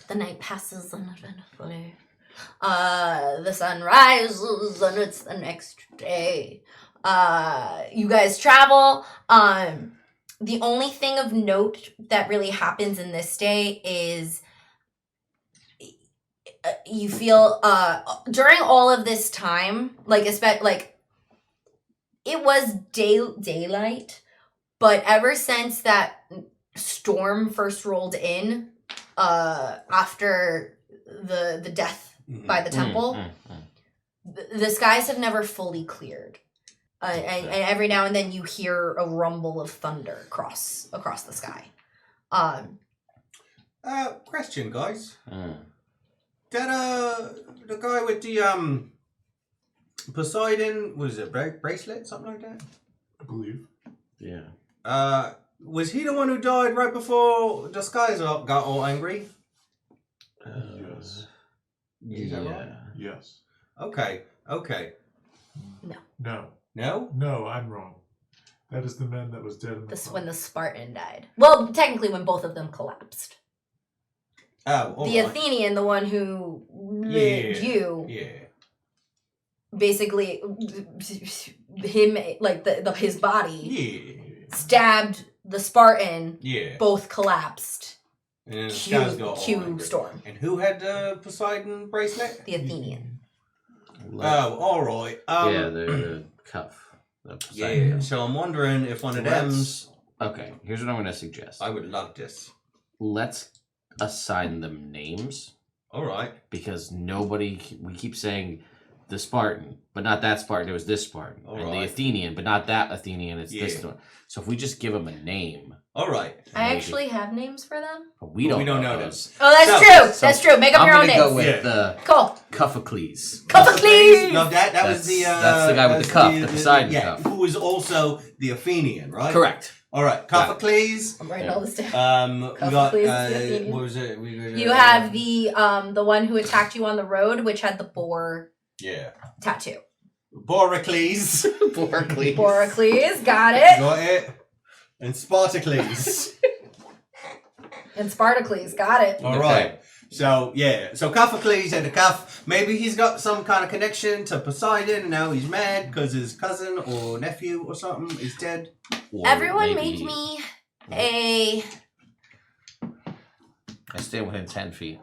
The night passes uneventfully. The sun rises and it's the next day. You guys travel. The only thing of note that really happens in this day is you feel during all of this time, like it was daylight. But ever since that storm first rolled in, after the death by the temple, the skies have never fully cleared. And every now and then you hear a rumble of thunder across the sky. Question, guys. That the guy with the Poseidon, was it bracelet, something like that? I believe. Yeah. Was he the one who died right before the skies got all angry? Yes. Is that right? Yes. Okay. No. No? I'm wrong. That is the man that was dead in the This fire. when the Spartan died. Well, technically when both of them collapsed. Oh, all The right. Athenian, the one who lived you, Yeah. basically him, like his body, Yeah. stabbed the Spartan. Yeah. Both collapsed. And then the skies got all Cue angry. storm. And who had the Poseidon bracelet? The Athenian. Oh, all right. Yeah, the cuff. The Yeah. Poseidon. So I'm wondering if one of Let's- them's. Okay, here's what I'm going to suggest. I would love this. Let's assign them names All right. because we keep saying the Spartan, but not that Spartan. It was this Spartan. All and right. the Athenian, but not that Athenian. It's this Yeah. one. So if we just give them a name, All right. I maybe. actually have names for them. But we don't know those. those. Oh, that's So- true. so That's true. Make up I'm your own gonna go names. with Yeah. Cool. Cuphocles. Cuphocles! No, that was the. That's the guy with that's the cuff, the Poseidon yeah, cuff. who was also the Athenian, right? Correct. All right, Cuphocles. I'm writing Yeah. all this down. We got. Cuphocles is the Athenian. What was it? You have the one who attacked you on the road, which had the boar Yeah. tattoo. Boracles. Boracles. Boracles, got it. Got it. And Spartacles. And Spartacles, got it. All Okay. right. So yeah, so Cuphocles had a cuff. Maybe he's got some kind of connection to Poseidon, and now he's mad because his cousin or nephew or something is dead. Or Everyone maybe- make me a... I stay within 10 feet.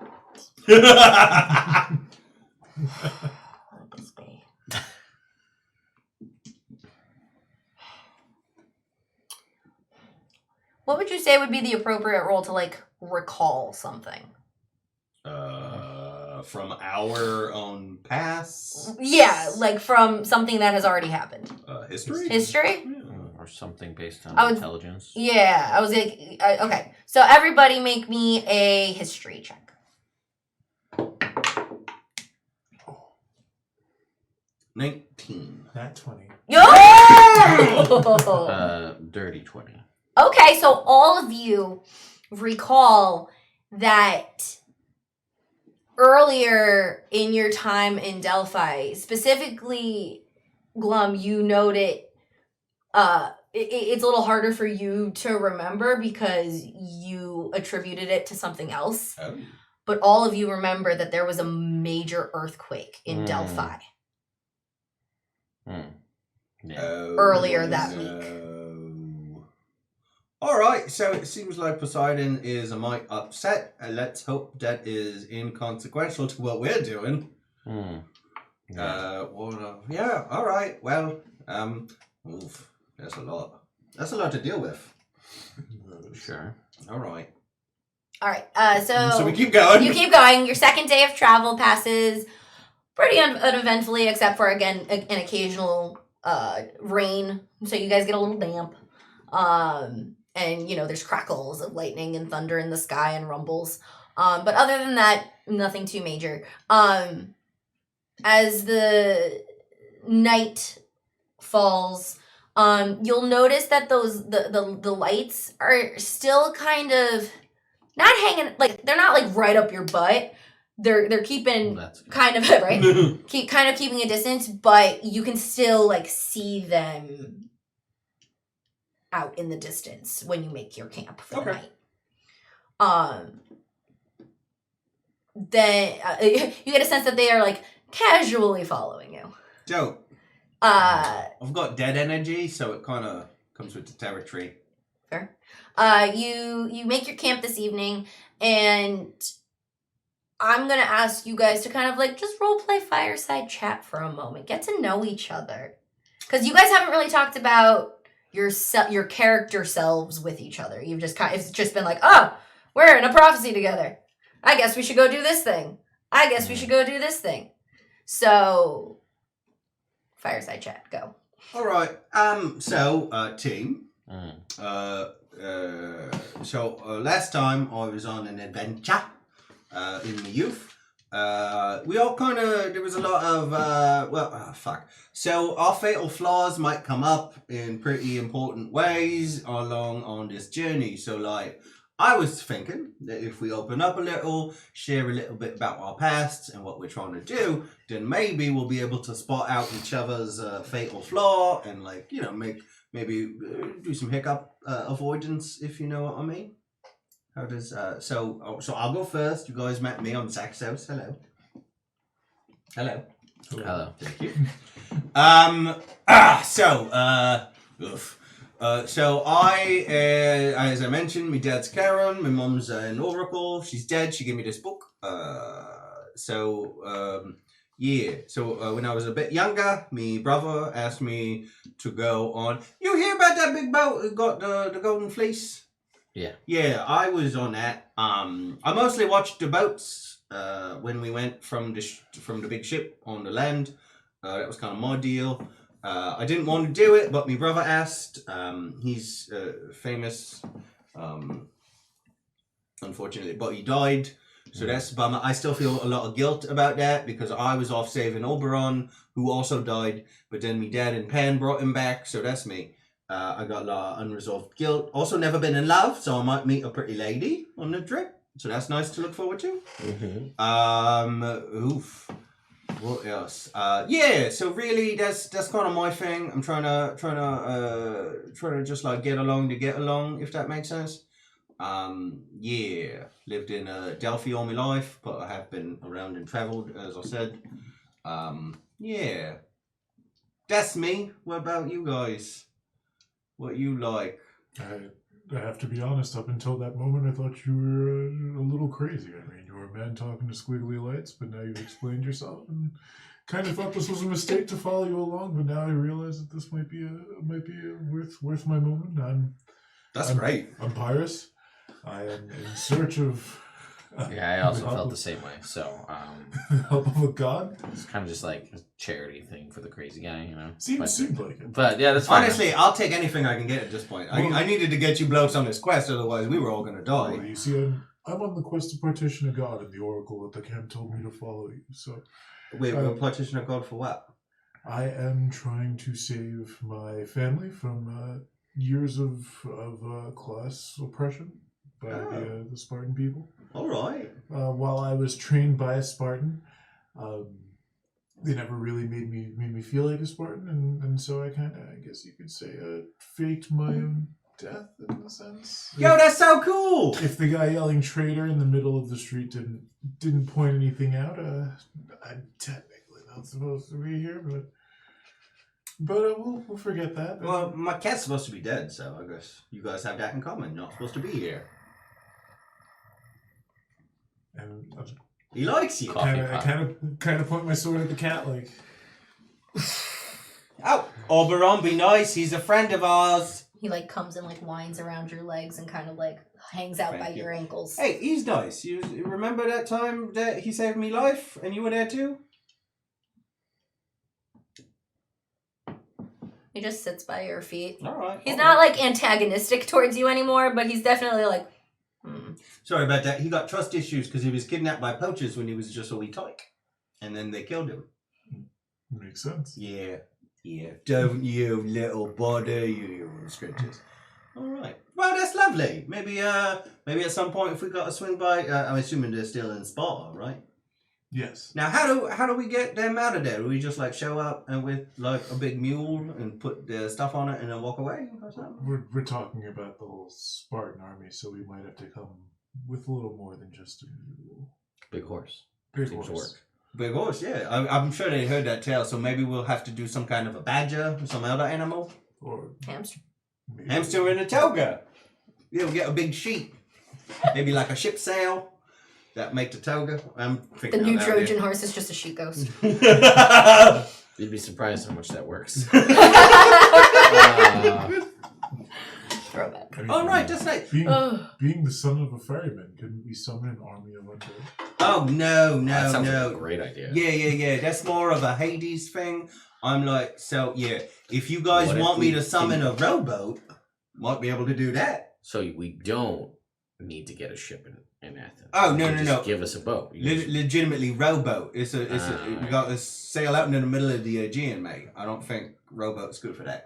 What would you say would be the appropriate role to, like, recall something? From our own past. Yeah, like from something that has already happened. History. History? Or something based on I would- intelligence. Yeah, I was like, okay. So everybody make me a history check. 19. Nat 20. Yo! Dirty 20. Okay, so all of you recall that earlier in your time in Delphi, specifically, Glum, you noted it's a little harder for you to remember because you attributed it to something else. Oh. But all of you remember that there was a major earthquake in Delphi. Yeah. Earlier that week. All right, so it seems like Poseidon is a mite upset, and let's hope that is inconsequential to what we're doing. Yeah. Yeah. All right. Well, oof, that's a lot. That's a lot to deal with. Sure. All right. All right, So we keep going. You keep going. Your second day of travel passes pretty uneventfully, except for, again, an occasional rain. So you guys get a little damp. And, you know, there's crackles of lightning and thunder in the sky and rumbles. But other than that, nothing too major. As the night falls, you'll notice that the lights are still kind of not hanging, like, they're not, like, right up your butt. They're keeping That's good. kind of, right? Keeping a distance, but you can still, like, see them out in the distance when you make your camp for the night. Then you get a sense that they are, like, casually following you. Dope. Uh, I've got dead energy, so it kind of comes with the territory. Fair. You make your camp this evening, and I'm gonna ask you guys to kind of, like, just role play fireside chat for a moment. Get to know each other, because you guys haven't really talked about your character selves with each other. You've just it's just been like, oh, we're in a prophecy together. I guess we should go do this thing. I guess we should go do this thing. So, fireside chat, go. All right. Team. Last time I was on an adventure in the youth. We all there was a lot of, So our fatal flaws might come up in pretty important ways along on this journey. So, like, I was thinking that if we open up a little, share a little bit about our pasts and what we're trying to do, then maybe we'll be able to spot out each other's fatal flaw and, like, you know, maybe do some hiccup avoidance, if you know what I mean. How does so I'll go first. You guys met me on Zach's house. Hello. Hello. Hello. Thank you. So I, as I mentioned, my dad's Karen. My mum's an oracle. She's dead. She gave me this book. So when I was a bit younger, my brother asked me to go on. You hear about that big boat that got the golden fleece? Yeah. Yeah, I was on that. I mostly watched the boats when we went from the big ship on the land. That was kind of my deal. I didn't want to do it, but my brother asked. He's famous, unfortunately, but he died. So that's a bummer. I still feel a lot of guilt about that because I was off saving Oberon, who also died, but then my dad and Pan brought him back, so that's me. I got a lot of unresolved guilt. Also never been in love, so I might meet a pretty lady on the trip. So that's nice to look forward to. Oof. What else? Yeah, so really that's kind of my thing. I'm trying to just like get along, if that makes sense. Yeah, lived in Delphi all my life, but I have been around and traveled, as I said. Yeah, that's me. What about you guys? What you like? I have to be honest, up until that moment, I thought you were a little crazy. I mean, you were a man talking to squiggly lights, but now you've explained yourself, and kind of thought this was a mistake to follow you along, but now I realize that this might be worth my moment. That's great. I'm Papyrus. I am in search of... Yeah, I also felt the same way. So, the help of a god? it's kind of just like a charity thing for the crazy guy, you know? Seemed like it. But yeah, that's fine. Honestly, I'll take anything I can get at this point. I needed to get you blokes on this quest, otherwise we were all going to die. Well, you see, I'm on the quest to partition a god, and the oracle at the camp told me to follow you, so... Wait, partition a god for what? I am trying to save my family from years of class oppression by the Spartan people. All right. While I was trained by a Spartan, they never really made me feel like a Spartan, and so I kind of, I guess you could say, faked my own death in a sense. Yo, that's so cool! If the guy yelling traitor in the middle of the street didn't point anything out, I'm technically not supposed to be here, but we'll forget that. Well, my cat's supposed to be dead, so I guess you guys have that in common. You're not supposed to be here. And He likes you. I kind of point my sword at the cat, like. Oh, Oberon, be nice. He's a friend of ours. He like comes and like winds around your legs and kind of like hangs out by your ankles. Hey, he's nice. You remember that time that he saved me life and you were there too? He just sits by your feet. All right. He's not like antagonistic towards you anymore, but he's definitely like. Sorry about that. He got trust issues because he was kidnapped by poachers when he was just a wee tyke, and then they killed him. Makes sense. Yeah. Don't you, little body, you scratches. All right. Well, that's lovely. Maybe at some point if we got to swing by. I'm assuming they're still in Sparta, right? Yes. Now, how do we get them out of there? Do we just like show up and with like a big mule and put the stuff on it and then walk away? Or something? We're talking about the whole Spartan Army, so we might have to come with a little more than just a mule. Big horse. Big Seems to horse. work. Big horse, yeah. I'm sure they heard that tale, so maybe we'll have to do some kind of a badger or some other animal. Or Hamster. maybe Hamster in a toga. Yeah, we'll get a big sheep. Maybe like a ship sail that make the toga. The new Trojan Horse is just a sheep ghost. You'd be surprised how much that works. Throwback. I mean, All right, that's nice. Being the son of a ferryman, couldn't we summon an army of undead? Oh, no. That sounds like a great idea. Yeah. That's more of a Hades thing. I'm like, so, yeah. If you guys What if want me we to summon a rowboat, might be able to do that. So we don't need to get a ship in Athens. Oh, You no, can no, just no. give us a boat. You just- Legitimately rowboat. It's a you Right. got to sail out in the middle of the Aegean, mate. I don't think rowboat's good for that.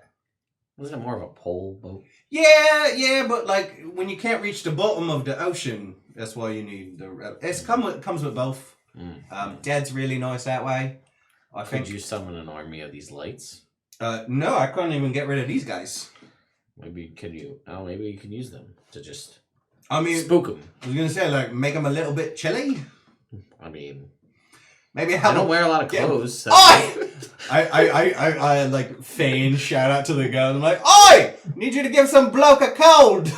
Wasn't it more of a pole boat? Yeah, but like when you can't reach the bottom of the ocean, that's why you need the. Comes with both. Dad's really nice that way. I think. Could you summon an army of these lights? No, I couldn't even get rid of these guys. Maybe can you? Oh, maybe you can use them to just. I mean, spook them. I was gonna say like make them a little bit chilly. I mean, Maybe I don't wear a lot of clothes. So. Oi! I like feign shout out to the girl. I'm like, oi! Need you to give some bloke a cold.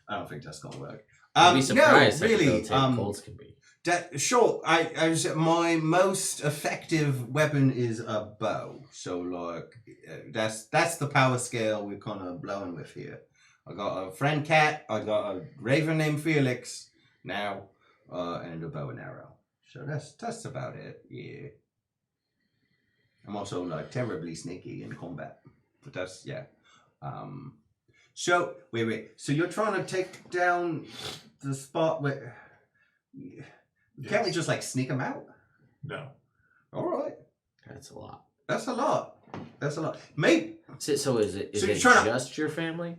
I don't think that's gonna work. I'd be surprised no, how really. debilitating colds can be. Sure. My most effective weapon is a bow. So like, that's the power scale we're kind of blowing with here. I got a friend cat. I got a raven named Felix now, and a bow and arrow. So that's about it. Yeah. I'm also like terribly sneaky in combat, but that's yeah. So wait. So you're trying to take down the spot where? Can't we just like sneak them out? No. All right. That's a lot. That's a lot. Maybe. So is it So you're it trying to- just your family,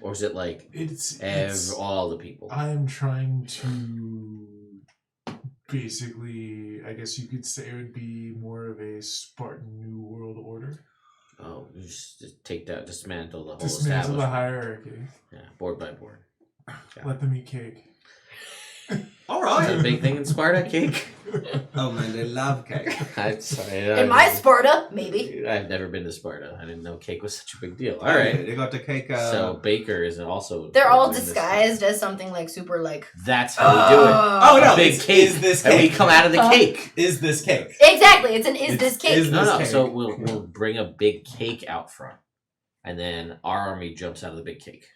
or is it like It's all the people? I'm trying to basically, I guess you could say it would be more of a Spartan New World Order. Oh, you just take that, dismantle the whole Dismantle the establishment. hierarchy. Yeah, board by board. Let them eat cake. All Is that a right. big thing in Sparta? Cake? Oh man, they love cake. I'm sorry. In my Sparta, maybe. I've never been to Sparta. I didn't know cake was such a big deal. All Yeah, right. they got the cake. So Baker is also. They're all in this- disguised as something like super like. That's how we do it. Oh no, A big it's, cake. Is this And we cake? come out of the cake. Is this cake? Exactly, it's an is It's- this cake? is- No, this no. cake. So we'll bring a big cake out front, and then our army jumps out of the big cake,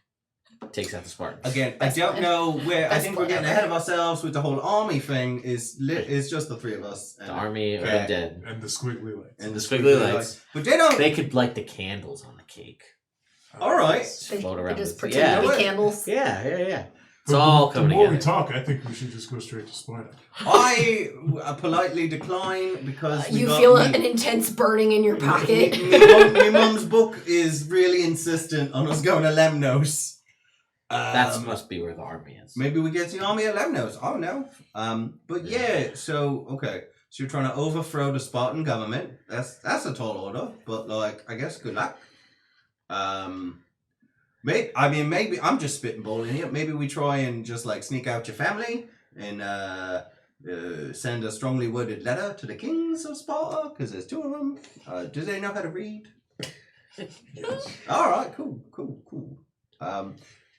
takes out the Spartans. Again, I Best don't plan. know where. I Best think we're plan getting ever. ahead of ourselves with the whole army thing. Is just the three of us. The army of Yeah. the dead. And the squiggly lights. and the squiggly lights. But they don't. They could light the candles on the cake. All right. Just They float around. just with- pretend yeah. to What? be candles. Yeah. It's But all the coming more together. we talk, I think we should just go straight to Sparta. I politely decline because we You got feel me- an intense burning in your pocket. My mum's book is really insistent on us going to Lemnos. That must be where the army is. Maybe we get the army at Lemnos. I don't know. But yeah, so okay. So you're trying to overthrow the Spartan government. That's a tall order, but like I guess good luck. Maybe I'm just spitballing here. Maybe we try and just like sneak out your family and send a strongly worded letter to the kings of Sparta because there's two of them. Do they know how to read? All right, cool.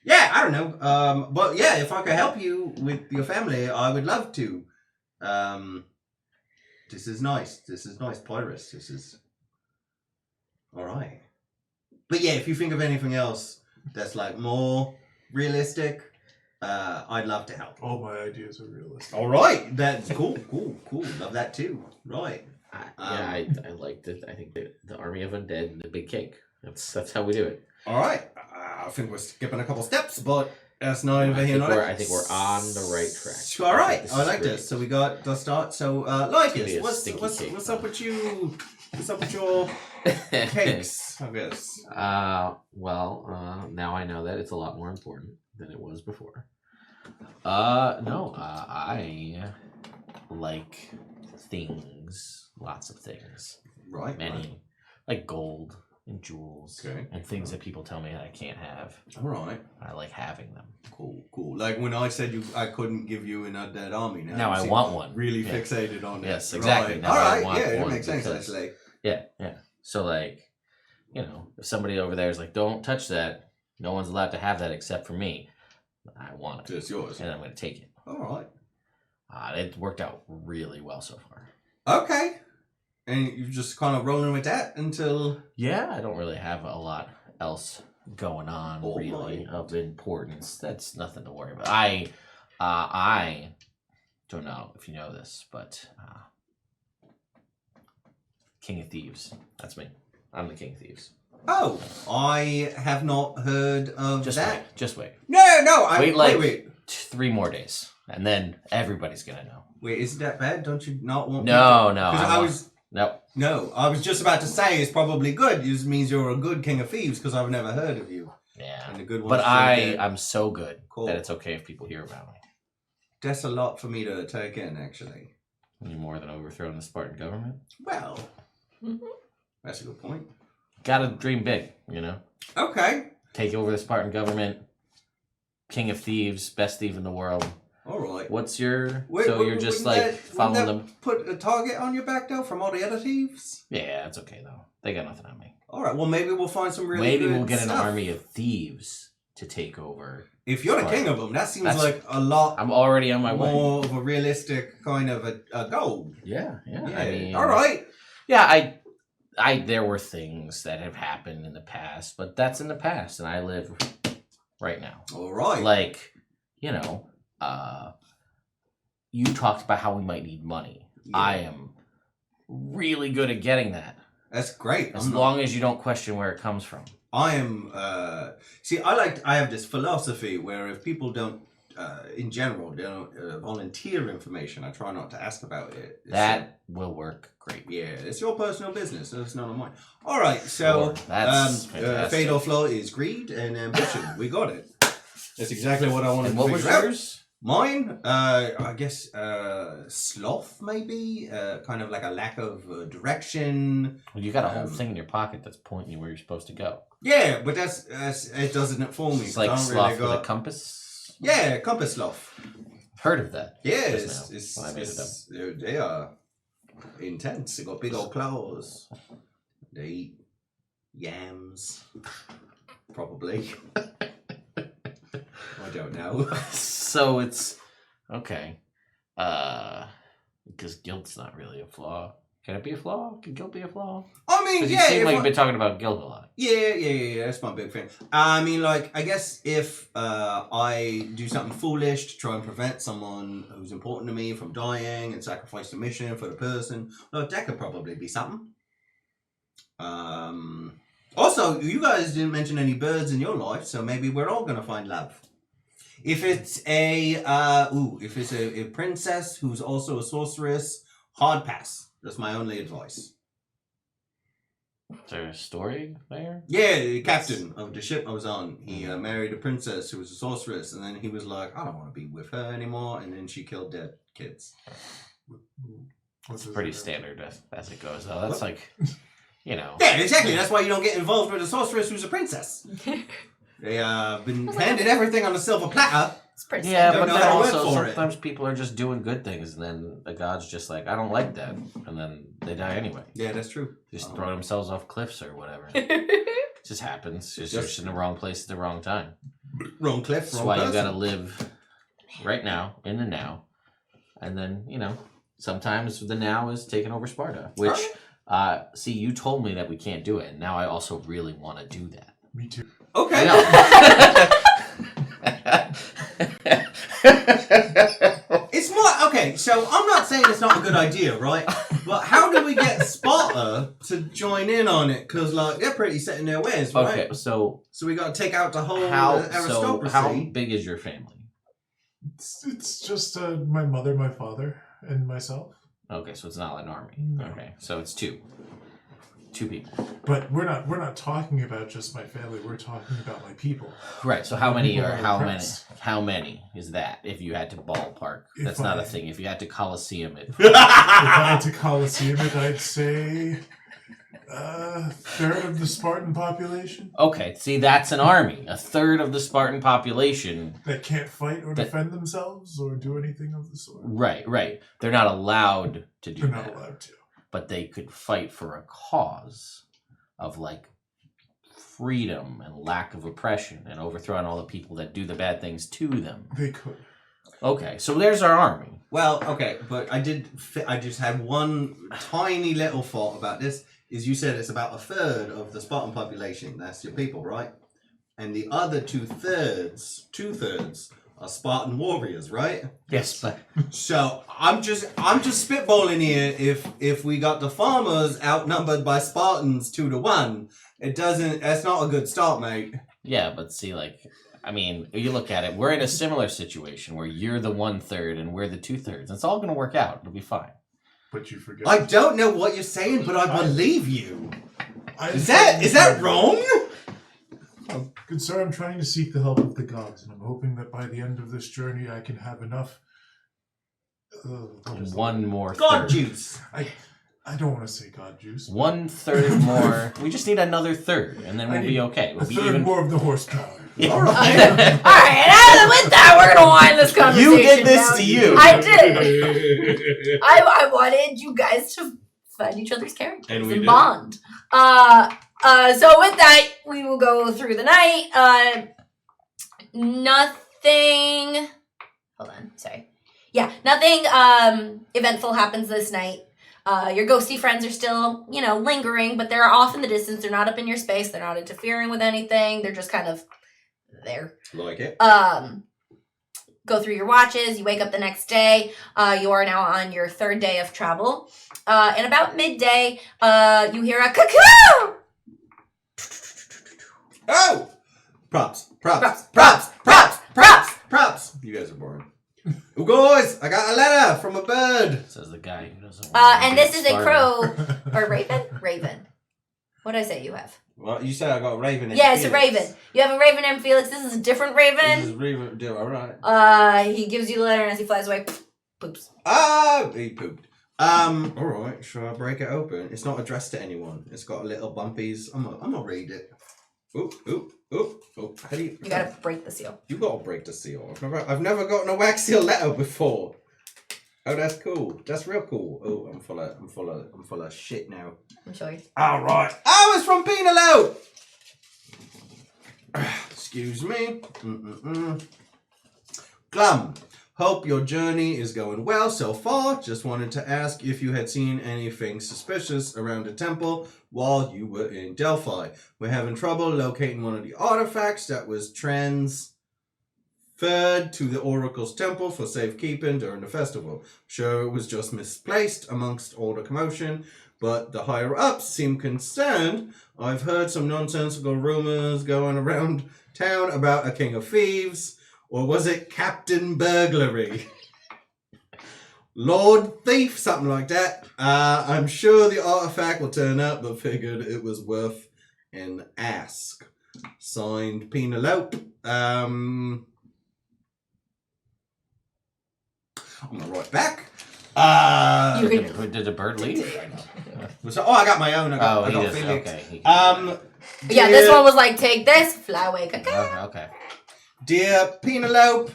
Yeah, I don't know. But yeah, if I could help you with your family, I would love to. This is nice. Papyrus. This is all right. But yeah, if you think of anything else that's like more realistic, I'd love to help. All my ideas are realistic. All right, that's cool. Love that too. Right. I liked it. I think the army of undead and the big cake. That's how we do it. All right. I think we're skipping a couple steps, but that's not over here. I think we're on the right track. All right, This I is like great. this. So we got the start. So, Give me Lycus, a stinky cake. what's up with you? What's up with your cakes? I guess. Now I know that it's a lot more important than it was before. I like things, lots of things, Right. many, like gold and jewels, Okay. and things that people tell me I can't have. All right. I like having them. Cool. Like when I said I couldn't give you an undead army. Now you I seem want one. Really Yeah. fixated on it. Yes, exactly. Right. Now All I right. want Yeah, that one makes sense. because- Actually. Yeah. So like, if somebody over there is like, "Don't touch that. No one's allowed to have that except for me." I want it, It's yours. and I'm going to take it. All right. It worked out really well so far. Okay. And you're just kind of rolling with that until. Yeah, I don't really have a lot else going on Oh, really my. of importance. That's nothing to worry about. I don't know if you know this, but King of Thieves. That's me. I'm the King of Thieves. Oh, I have not heard of Just that. wait. Just wait. No. Wait. 3 more days, and then everybody's gonna know. Wait, is it that bad? Don't you not want? No. Because Nope. I was just about to say it's probably good. It just means you're a good king of thieves because I've never heard of you. Yeah. And the good ones. But don't get- I'm so good Cool. that it's okay if people hear about me. That's a lot for me to take in, actually. Any more than overthrowing the Spartan government? Well, Mhm. that's a good point. Gotta dream big, Okay. Take over the Spartan government. King of Thieves, best thief in the world. All right. What's your... Wait, so you're just like following them... Put a target on your back though from all the other thieves. Yeah, it's okay though. They got nothing on me. All right. Well, maybe we'll find some really. Maybe good we'll get an stuff. army of thieves to take over. If you're the Spartan. king of them, that seems That's- like a lot I'm already on my way. more of a realistic kind of a goal. Yeah. Yeah. I mean, all right. Yeah, I there were things that have happened in the past, but that's in the past, and I live right now. All right. Like, you talked about how we might need money. Yeah. I am really good at getting that. That's great. As long as you don't question where it comes from. I am. I have this philosophy where if people don't, in general, they don't volunteer information, I try not to ask about it. That will work great. Yeah, it's your personal business. It's none of mine. All right, so That's fatal flaw is greed and ambition. We got it. That's exactly what I wanted And to what was figure out. yours? Mine, I guess, sloth maybe, kind of like a lack of direction. Well, you got a whole thing in your pocket that's pointing you where you're supposed to go. Yeah, but that's it doesn't inform me. It's like I don't sloth really with a compass. Yeah, compass sloth. Heard of that? Yeah, Just now, when I made it up. they are intense. They got big old claws. They eat yams, probably. I don't know. So it's okay. Because guilt's not really a flaw. Can it be a flaw? Can guilt be a flaw? I mean, Because yeah. you seem like you've been talking about guilt a lot. Yeah. That's my big thing. I mean, like, I guess if I do something foolish to try and prevent someone who's important to me from dying and sacrifice the mission for the person, well, that could probably be something. Also, you guys didn't mention any birds in your life, so maybe we're all gonna find love. If it's a princess who's also a sorceress, hard pass. That's my only advice. Is there a story there? Yeah, the captain of the ship I was on, he married a princess who was a sorceress, and then he was like, I don't want to be with her anymore, and then she killed their kids. It's pretty standard as it goes, though. That's like, you know. Yeah, exactly. That's why you don't get involved with a sorceress who's a princess. They been handed everything on a silver platter. It's pretty Yeah, Don't but know then how to work also for it. sometimes people are just doing good things, and then the god's just like, I don't like that, and then they die anyway. Yeah, that's true. Just throw themselves off cliffs or whatever. It just happens. It's just in the wrong place at the wrong time. Wrong cliff, That's wrong why person. you gotta live right now, in the now. And then, you know, sometimes the now is taking over Sparta. Which, see, you told me that we can't do it, and now I also really want to do that. Me too. Okay. It's more okay. So I'm not saying it's not a good idea, right? But how do we get Sparta to join in on it? Because like they're pretty set in their ways, right? Okay, so we got to take out the whole how aristocracy. big is your family? It's just my mother, my father, and myself. Okay, so it's not an army. No. Okay, so it's two people. But we're not talking about just my family. We're talking about my people. Right. So how many People are are how oppressed. many? How many is that? If you had to ballpark, If that's not I- a thing. If you had to Coliseum it, If I had to Coliseum it, I'd say a third of the Spartan population okay. See, that's an army. A third of the Spartan population. that can't fight or That- defend themselves or do anything of the sort. Right. They're not allowed to do They're that, not allowed to. but they could fight for a cause of like freedom and lack of oppression and overthrowing all the people that do the bad things to them. They could. Okay, so there's our army. Well, okay, but I just had one tiny little thought about this. Is you said it's about a third of the Spartan population. That's your people, right? And the other two thirds are Spartan warriors, right? Yes, but So I'm just spitballing here. If we got the farmers outnumbered by Spartans 2-1, that's not a good start, mate. yeah, but see, like, I mean, you look at it, we're in a similar situation where you're the 1/3 and we're the 2/3. It's all going to work out. It'll be fine. But you forget. I don't know what you're saying, but I believe you. I'm Is trying that to- wrong? Good sir, I'm trying to seek the help of the gods, and I'm hoping that by the end of this journey I can have enough. What is One it? more God third. juice. I don't want to say god juice. 1/3 more. We just need another third, and then I we'll be need okay. A We'll be third even. more of the horsepower. Yeah. All right. Alright, and with that, we're gonna wind this conversation You did this down. to you. I did. I wanted you guys to find each other's characters And and, we did. bond. So with that, we will go through the night. Nothing. Hold on. Sorry. Yeah, nothing eventful happens this night. Your ghosty friends are still, lingering, but they're off in the distance. They're not up in your space. They're not interfering with anything. They're just kind of there. Like it. go through your watches. You wake up the next day. You are now on your third day of travel. And about midday, you hear a cuckoo! Oh! Props. You guys are boring. Oh, guys, I got a letter from a bird. Says the guy who doesn't want And this is a crow. Or raven? Raven. What did I say you have? Well, you said I got a raven. Yeah, it's a raven. You have a raven named Felix. This is a different This raven. is raven. All right. He gives you the letter, and as he flies away, poops. Ah, he pooped. All right. Shall I break it open? It's not addressed to anyone. It's got little bumpies. I'm gonna read it. Oop. How do you? You gotta break the seal. You gotta break the seal. I've never gotten a wax seal letter before. Oh, that's cool. That's real cool. Oh, I'm full of shit now. I'm sure. All right. Oh, it's from Penelope. Excuse me. Glum. Hope your journey is going well so far. Just wanted to ask if you had seen anything suspicious around the temple while you were in Delphi. We're having trouble locating one of the artifacts that was transferred to the Oracle's temple for safekeeping during the festival. Sure, it was just misplaced amongst all the commotion, but the higher-ups seem concerned. I've heard some nonsensical rumors going around town about a king of thieves. Or was it Captain Burglary? Lord Thief, something like that. I'm sure the artifact will turn up, but figured it was worth an ask. Signed, Penelope. I'm gonna write back. Did the bird leave? I got my own. I got Felix. Okay. Yeah, this one was like, take this, fly away, Okay. Dear Penelope,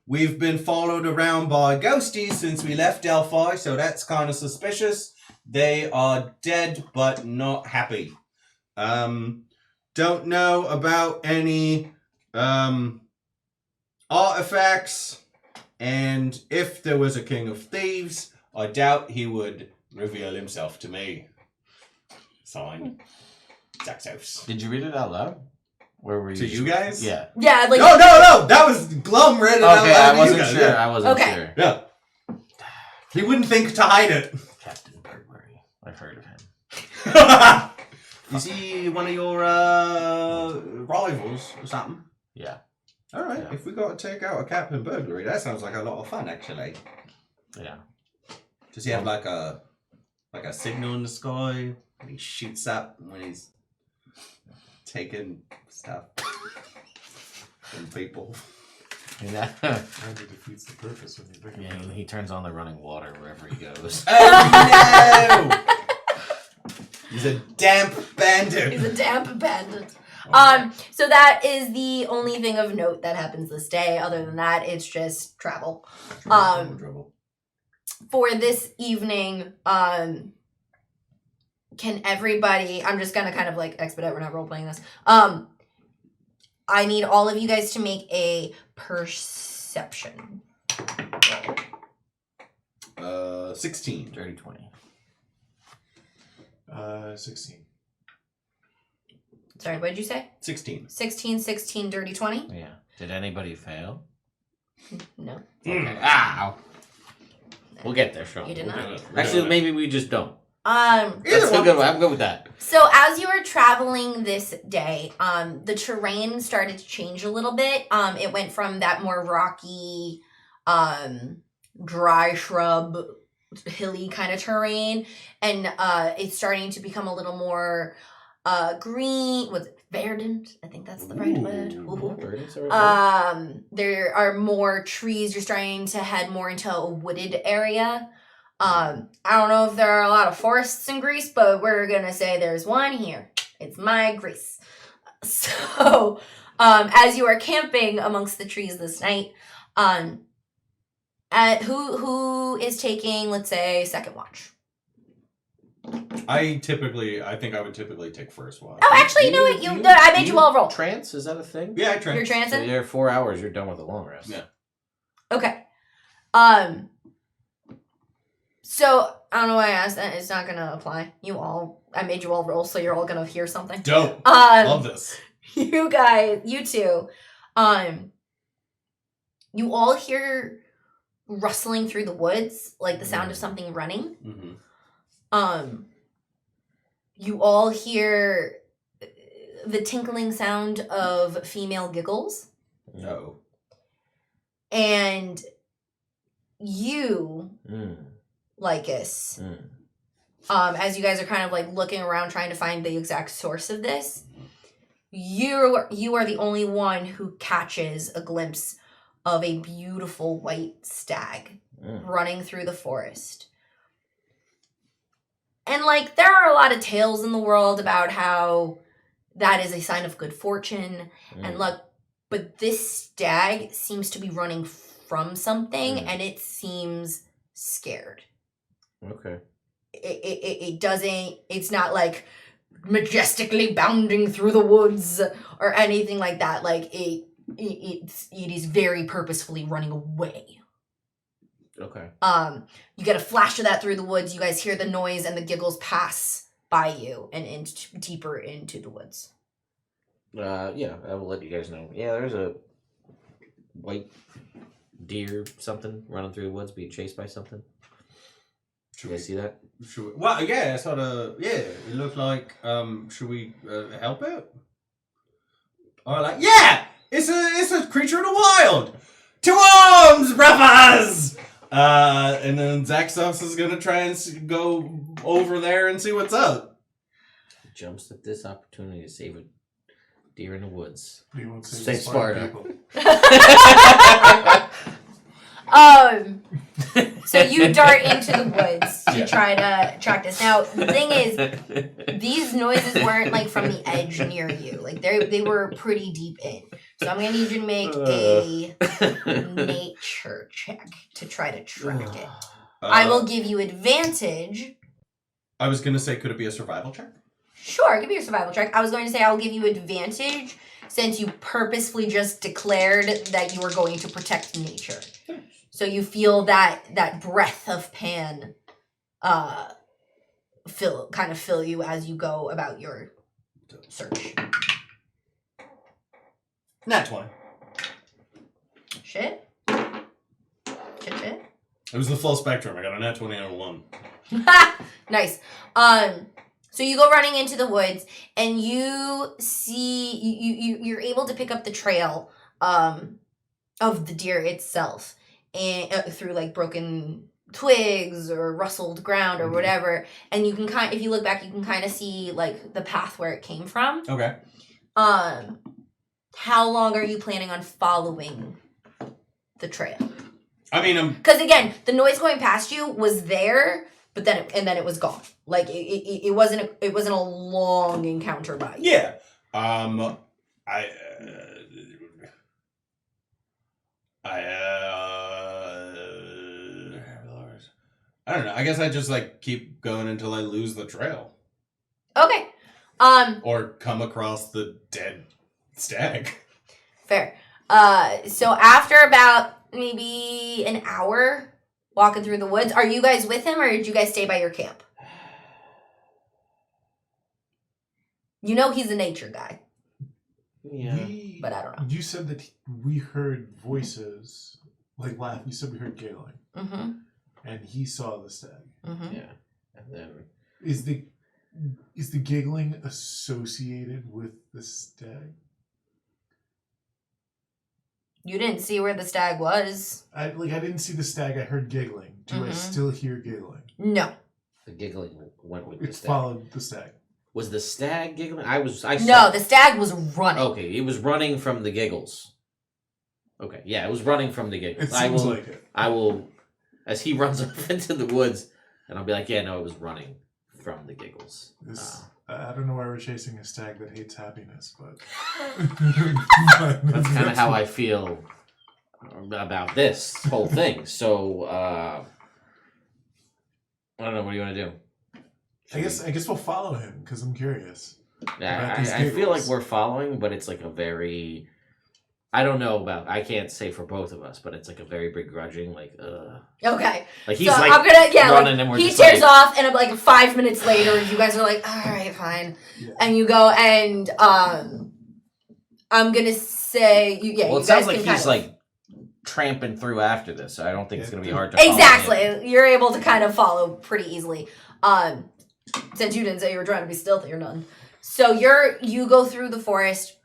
we've been followed around by ghosties since we left Delphi, so that's kind of suspicious. They are dead but not happy. Don't know about any artifacts, and if there was a king of thieves, I doubt he would reveal himself to me. Signed, Zaxos. Did you read it out loud? Where were you? To you guys? Yeah. Yeah, like No, that was Glum read it out Okay, loud I wasn't to you guys. sure. Yeah. I wasn't Okay. sure. Yeah. He wouldn't think to hide it. Captain Burglary. I've heard of him. Is he one of your rivals or something? Yeah. All right. Yeah. If we got to take out a Captain Burglary, that sounds like a lot of fun, actually. Yeah. Does he have like a signal in the sky? And he shoots up when he's taking stuff from people. Yeah. Kind of defeats the purpose when you think Yeah, about it. he turns on the running water wherever he goes. Oh no! He's a damp bandit. he's a damp bandit. Okay. So that is the only thing of note that happens this day. Other than that, it's just travel. Trouble. For this evening, can everybody, I'm just gonna kind of like expedite, we're not role playing this. I need all of you guys to make a perception roll. 16. Dirty 20. 16. Sorry, what did you say? 16. 16, dirty 20? Yeah. Did anybody fail? No. Okay. Ow. We'll get there, sure. You did not. Actually, maybe we just don't. Um, That's a good one. I'm good with that. So as you were traveling this day, the terrain started to change a little bit. It went from that more rocky, dry shrub, hilly kind of terrain, and it's starting to become a little more green. Was it verdant? I think that's the right word. Ooh. There are more trees. You're starting to head more into a wooded area. I don't know if there are a lot of forests in Greece, but we're gonna say there's one here. It's my Greece. So, as you are camping amongst the trees this night, who is taking, let's say, second watch? I think I would typically take first watch. Oh, actually, you know what? I made you all roll. Trance? Is that a thing? Yeah, I try. You're So trancing? you're 4 hours, you're done with a long rest. Yeah. Okay. So I don't know why I asked that. It's not gonna apply. I made you all roll, so you're all gonna hear something. Dope. Love this. You guys, you two, you all hear rustling through the woods, like the sound of something running. Mm-hmm. You all hear the tinkling sound of female giggles. No. And you, Lycus, as you guys are kind of like looking around trying to find the exact source of this, you are the only one who catches a glimpse of a beautiful white stag running through the forest. And like there are a lot of tales in the world about how that is a sign of good fortune and luck, but this stag seems to be running from something and it seems scared. Okay. It doesn't, it's not like majestically bounding through the woods or anything like that. Like it is very purposefully running away. Okay. You get a flash of that through the woods. You guys hear the noise and the giggles pass by you and deeper into the woods. Yeah, I will let you guys know. Yeah, there's a white deer something running through the woods being chased by something. Should you guys see that? Well, yeah, sort of. Yeah, it looked like. Should we help it? Or like, yeah, it's a creature in the wild. To arms, brothers! And then Zaxos is gonna try and go over there and see what's up. Jumps at this opportunity to save a deer in the woods. We won't save Save Sparta. people. So you dart into the woods to try to track this. Now, the thing is, these noises weren't like from the edge near you. Like they were pretty deep in. So I'm gonna need you to make a nature check to try to track it. I will give you advantage. I was gonna say, could it be a survival check? Sure, give me your survival check. I was going to say I will give you advantage since you purposefully just declared that you were going to protect nature. So you feel that breath of Pan fill you as you go about your search. Nat 20. Shit. Shit. It was the full spectrum. I got a nat 20 and a 1. Nice. So you go running into the woods, and you see you're able to pick up the trail of the deer itself, and through like broken twigs or rustled ground or whatever. And you can if you look back, you can kind of see like the path where it came from. Okay. How long are you planning on following the trail? I mean, because again, the noise going past you was there. But then it was gone. Like it wasn't a long encounter by you. Yeah. I don't know. I guess I just like keep going until I lose the trail. Okay. Or come across the dead stag. Fair. So after about maybe an hour walking through the woods, are you guys with him or did you guys stay by your camp? You know he's a nature guy. Yeah. But I don't know. You said that we heard voices, like laughing. You said we heard giggling. Mm-hmm. And he saw the stag. Mm-hmm. Yeah. And then Is the giggling associated with the stag? You didn't see where the stag was. I didn't see the stag. I heard giggling. Do I still hear giggling? No. the giggling went with the It stag. followed the stag. Was the stag giggling? I saw. No, the stag was running. Okay, it was running from the giggles. Okay, yeah, it was running from the giggles. It seems like it. I will, as he runs off into the woods, and I'll be like, yeah, no, it was running from the giggles. I don't know why we're chasing a stag that hates happiness, but That's kind of how I feel about this whole thing. So, I don't know. What do you want to do? I guess we'll follow him because I'm curious. Yeah, about these I feel like giggles. we're following, but it's like a very. I don't know about. I can't say for both of us, but it's like a very begrudging, like. Okay. Like he's So like I'm gonna running, and we're he just tears like, off, and like 5 minutes later, you guys are like, all right, fine, Yeah. and you go and I'm gonna say, Well, you it sounds guys like can he's kind of, like tramping through after this, so I don't think it's going to be hard to follow him. Exactly. You're able to kind of follow pretty easily. Since you didn't say you were trying to be stealthy or nothing. So you go through the forest,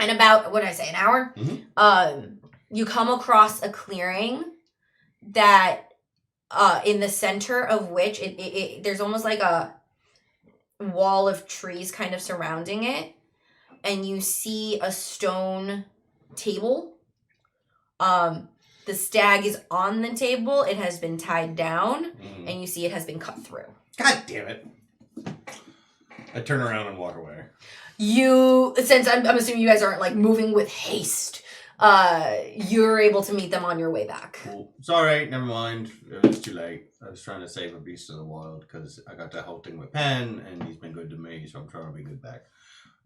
and about, what did I say, an hour? Mm-hmm. You come across a clearing that, in the center of which, there's almost like a wall of trees kind of surrounding it, and you see a stone table. The stag is on the table. It has been tied down, and you see it has been cut through. God damn it. I turn around and walk away. Since I'm assuming you guys aren't like moving with haste, you're able to meet them on your way back. Cool. Sorry, never mind. It was too late. I was trying to save a beast of the wild because I got that whole thing with Pan, and he's been good to me, so I'm trying to be good back.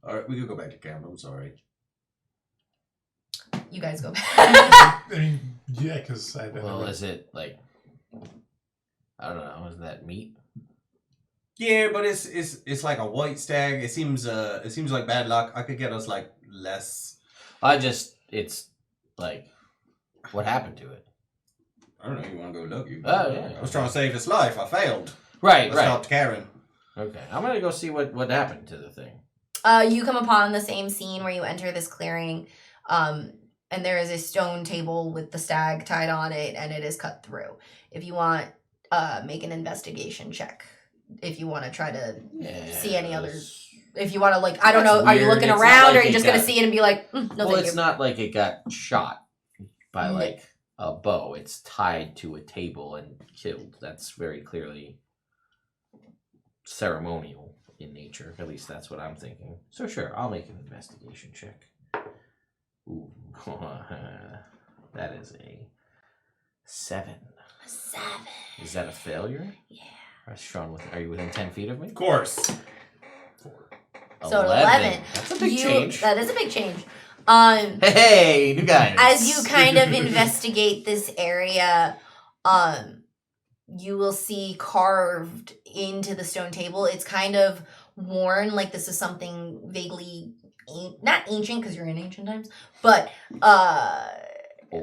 Alright, we could go back to camp. I'm sorry. You guys go back. I mean, yeah, because I don't Well, know. is it like, I don't know, is that meat? Yeah, but it's like a white stag. It seems like bad luck. I could get us like less. It's like, what happened to it? I don't know. You want to go look? You Oh, yeah. I was trying to save its life. I failed. Right, I right. stopped caring. Okay, I'm gonna go see what happened to the thing. You come upon the same scene where you enter this clearing, and there is a stone table with the stag tied on it, and it is cut through. If you want, make an investigation check. If you want to try to see any others. If you want to, like, I don't know, That's are you weird. looking It's around, not or like are you it just going to got- see it and be like, no, Well, thank it's you. not like it got shot by No. like a bow. It's tied to a table and killed. That's very clearly ceremonial in nature. At least that's what I'm thinking. So sure, I'll make an investigation check. Ooh, that is a 7. 7. Is that a failure? Yeah. Sean, are you within 10 feet of me? Of course. 4. So 11. That's a big change. That is a big change. Hey, new guys. As you kind of investigate this area, you will see carved into the stone table. It's kind of worn, like this is something vaguely, not ancient because you're in ancient times, but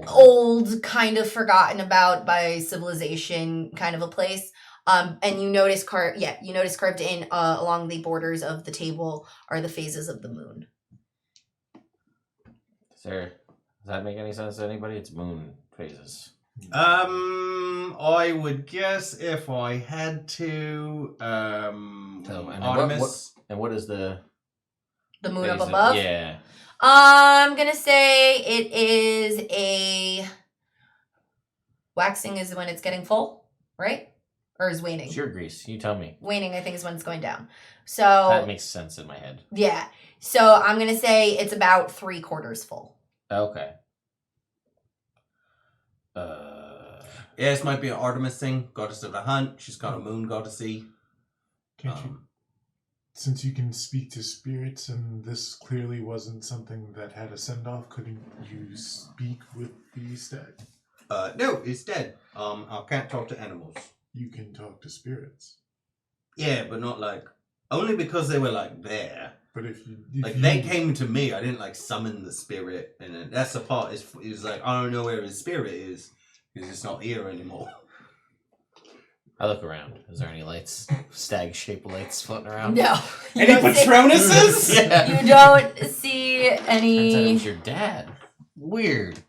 old, kind of forgotten about by civilization, kind of a place. And you notice carved in along the borders of the table are the phases of the moon. Does that make any sense to anybody? It's moon phases. I would guess if I had to, Artemis. What is the The moon phase up above? Yeah. I'm gonna say it is a waxing is when it's getting full, right? Or is waning? It's your grease. You tell me. Waning, I think, is when it's going down. That So makes sense in my head. yeah. So I'm gonna say it's about 3/4 full. Okay. Yeah, this might be an Artemis thing, goddess of the hunt. She's got a moon goddessy. Can't you, since you can speak to spirits, and this clearly wasn't something that had a send-off, couldn't you speak with the stag? No, it's dead. I can't talk to animals. You can talk to spirits. Yeah, but not like, only because they were like there. But if Like they came to me, I didn't like summon the spirit, and that's the part is like I don't know where his spirit is because it's not here anymore. I look around. Is there any lights, stag-shaped lights floating around? No. You Any don't see- Patronuses? Yeah. You don't see Turns out it any. was your dad. Weird.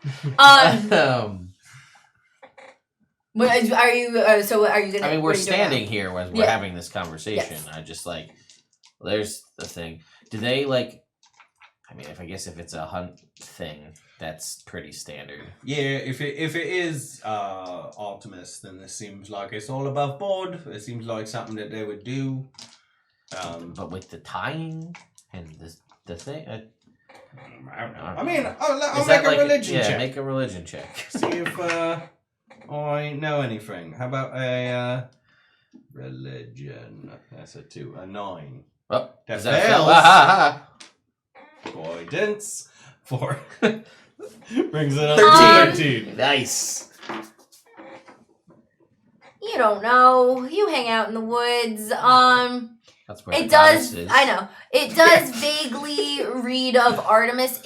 But are you? So are you gonna? I mean, what we're are you doing standing here as we're Yeah. having this conversation. Yes. I just like, there's the thing. Do they like? I mean, if it's a hunt thing, that's pretty standard. Yeah, if it is Artemis, then this seems like it's all above board. It seems like something that they would do. But with the tying and the thing, I don't know. I mean, I'll is make that a like religion check. make a religion check. See if I know anything. How about a religion? That's a 2, a 9. Oh, That is that fails. Ah, Guidance 4 brings it up 13. to 13. Nice. You don't know. You hang out in the woods. That's where It the does. goddess is. I know. It does vaguely read of Artemis.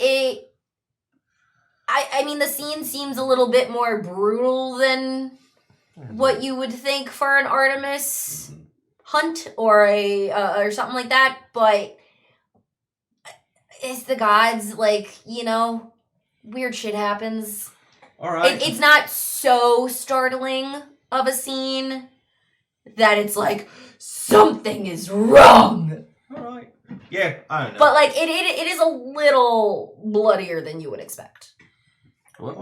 I mean, the scene seems a little bit more brutal than what you would think for an Artemis hunt or a or something like that, but it's the gods, like, you know, weird shit happens. All right. It's not so startling of a scene that it's like something is wrong. All right. Yeah, I don't know. But like it is a little bloodier than you would expect. What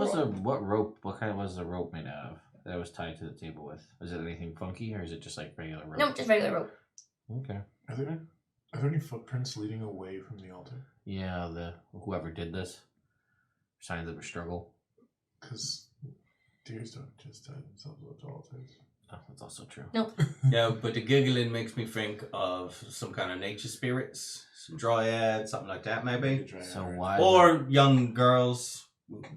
rope? What kind was the rope made out of that was tied to the table with? Was it anything funky, or is it just like regular rope? No, just regular rope. Okay. Are there any footprints leading away from the altar? Yeah, whoever did this, signs of a struggle. Because deers don't just tie themselves up to altars. Oh, that's also true. Nope. Yeah, but the giggling makes me think of some kind of nature spirits, some dryad, something like that, maybe. So why? Or young girls,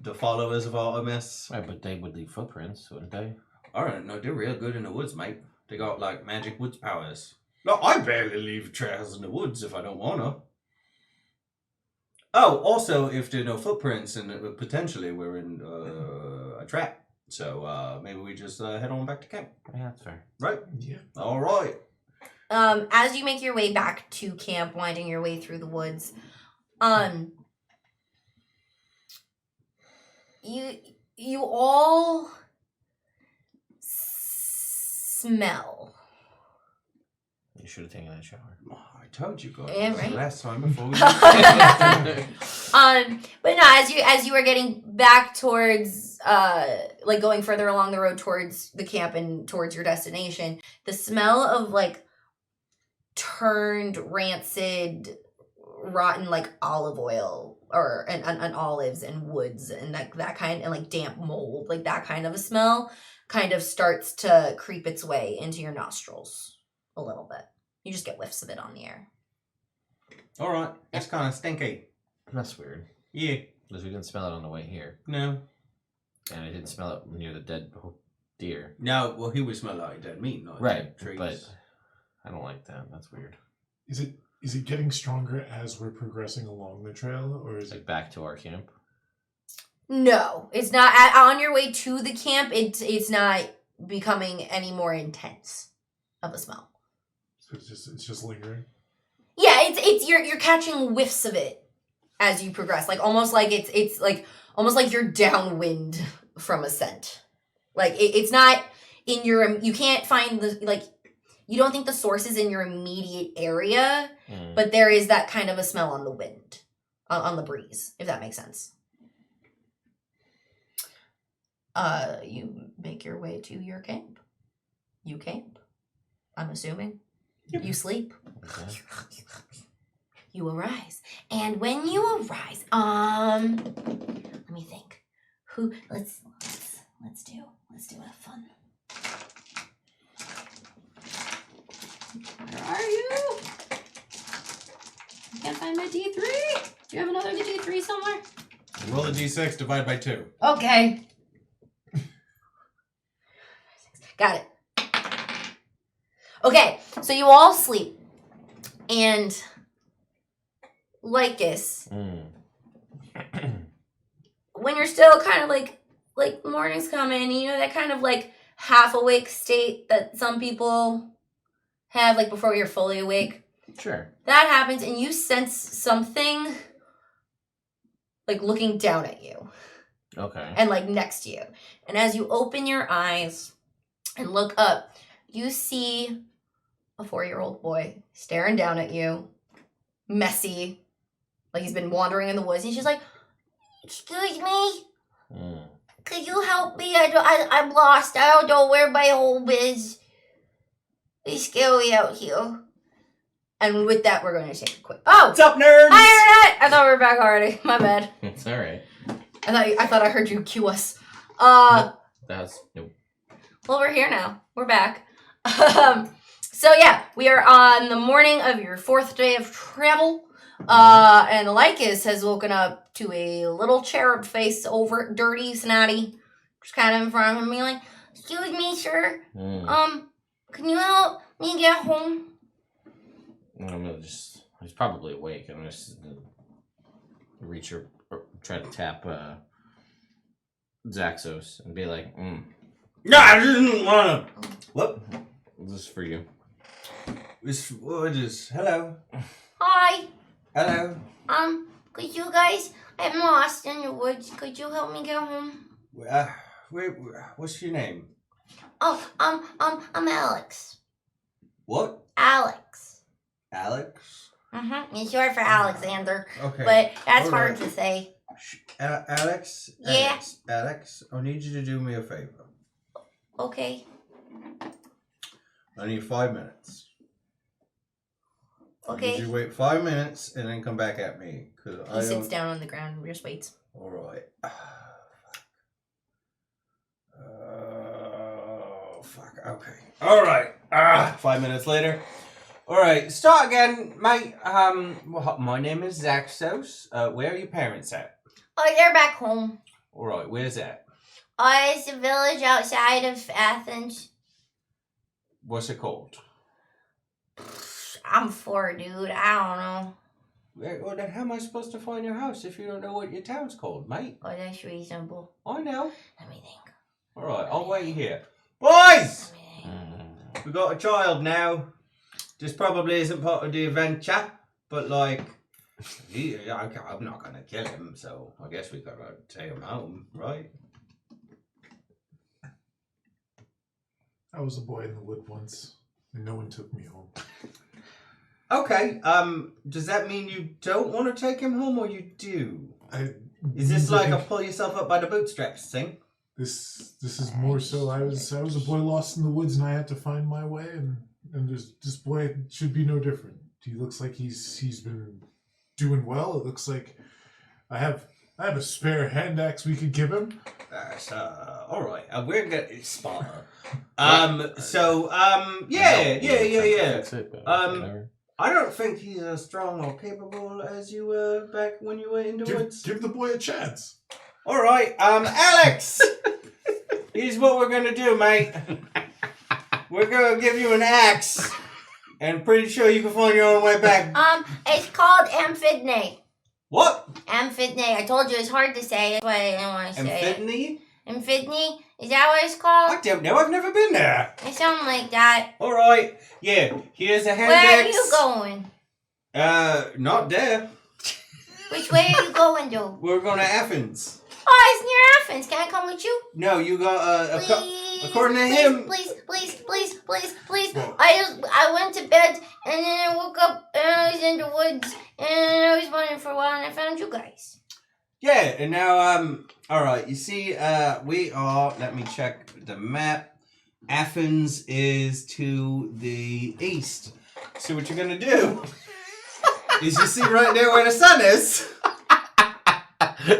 the followers of Artemis. Right, but they would leave footprints, wouldn't they? I don't know, they're real good in the woods, mate. They got like magic woods powers. No, I barely leave trails in the woods if I don't wanna. Oh, also, if there are no footprints, and potentially we're in a trap. So maybe we just head on back to camp. Yeah, that's fair. Right? Yeah. All right. As you make your way back to camp, winding your way through the woods, you all smell. You should have taken that shower. Oh, I told you guys. Yeah, right. Last time before we. But no, as you are getting back towards, like going further along the road towards the camp and towards your destination, the smell of like turned, rancid, rotten like olive oil or and olives and woods and that kind, and like damp mold, like that kind of a smell, kind of starts to creep its way into your nostrils a little bit. You just get whiffs of it on the air. All right. That's kind of stinky. That's weird. Yeah. Because we didn't smell it on the way here, No. and I didn't smell it near the dead deer. No. Well, he would smell like dead meat, not Right, dead trees. but I don't like that. That's weird. Is it getting stronger as we're progressing along the trail, or is It's like it? back to our camp. No, it's not. On your way to the camp, it's not becoming any more intense of a smell. So it's just lingering. Yeah, it's you're catching whiffs of it as you progress, like almost like it's like almost like you're downwind from a scent. Like it's not in your, you can't find the, like, you don't think the source is in your immediate area, but there is that kind of a smell on the wind, on the breeze, if that makes sense. You make your way to your camp. You camp, I'm assuming. Yep. You sleep. Okay. You arise. And when you arise, let me think. Let's do a fun. Where are you? I can't find my D3. Do you have another D3 somewhere? Roll a d6, divide by 2. Okay. Got it. Okay, so you all sleep. And Lycus, when you're still kind of like morning's coming, you know, that kind of like half awake state that some people have, like before you're fully awake. Sure. That happens, and you sense something like looking down at you. Okay. And like next to you. And as you open your eyes and look up, you see a 4-year-old boy staring down at you, messy, like he's been wandering in the woods. And she's like, "Excuse me, could you help me? I'm lost. I don't know where my home is. It's scary out here." And with that, we're going to take a quick. Oh, What's up, nerds? hi, Internet! I thought we were back already. My bad. It's all right. I thought I heard you cue us. That's nope. Well, we're here now. We're back. So yeah, we are on the morning of your 4th day of travel. And Lycus has woken up to a little cherub face, over dirty, snotty, just kind of in front of him, being like, "Excuse me, sir. Can you help me get home?" I'm gonna just. He's probably awake. I'm gonna just reach or try to tap Zaxos and be like, No, I didn't wanna. What? this is for you. What is? Hello. Hi. Hello. Could you guys? I'm lost in the woods. Could you help me get home? What's your name? Oh, I'm Alex. What? Alex. Alex. It's short for Alexander, Okay. but that's All hard right. to say. Alex. Yeah. Alex. I need you to do me a favor. Okay. I need 5 minutes. I need Okay. you to wait 5 minutes and then come back at me. Cause He sits down on the ground and just waits. All right. Fuck. Okay. All right. 5 minutes later. All right. Start again, mate. My name is Zaxos. Where are your parents at? Oh, they're back home. All right. Where's that? It's a village outside of Athens. What's it called? I'm 4, dude. I don't know. Well, then how am I supposed to find your house if you don't know what your town's called, mate? Oh, that's reasonable. I know. Let me think. All right. I'll wait here. Boys! Let me think. We got a child now. This probably isn't part of the adventure, but like, I'm not gonna kill him, so I guess we gotta take him home, right? I was a boy in the wood once, and no one took me home. Okay. Does that mean you don't want to take him home, or you do? Is this I like a think pull yourself up by the bootstraps thing? this is more so. I was a boy lost in the woods, and I had to find my way, and this boy should be no different. He looks like he's been doing well. It looks like I have a spare hand axe we could give him. All right. We're gonna Sparta. Yeah. That's it, but whatever. I don't think he's as strong or capable as you were back when you were in the woods. Give the boy a chance. All right, Alex. Here's what we're gonna do, mate. We're gonna give you an axe, and pretty sure you can find your own way back. It's called Amphidne. What? Amphidne. I told you it's hard to say. That's why I didn't want to say it. Amphibian? Amphidne? Is that what it's called? I don't know. I've never been there. It sounds like that. All right. Yeah. Here's a hand Where are axe. you going? Not there. Which way are you going, though? We're going to Athens. Oh, it's near Athens. Can I come with you? No, you got Please, according to please, him. Please. Well- I went to bed and then I woke up and I was in the woods and I was wandering for a while and I found you guys. Yeah, and now, all right, you see, we are, let me check the map. Athens is to the east. So what you're going to do is you see right there where the sun is.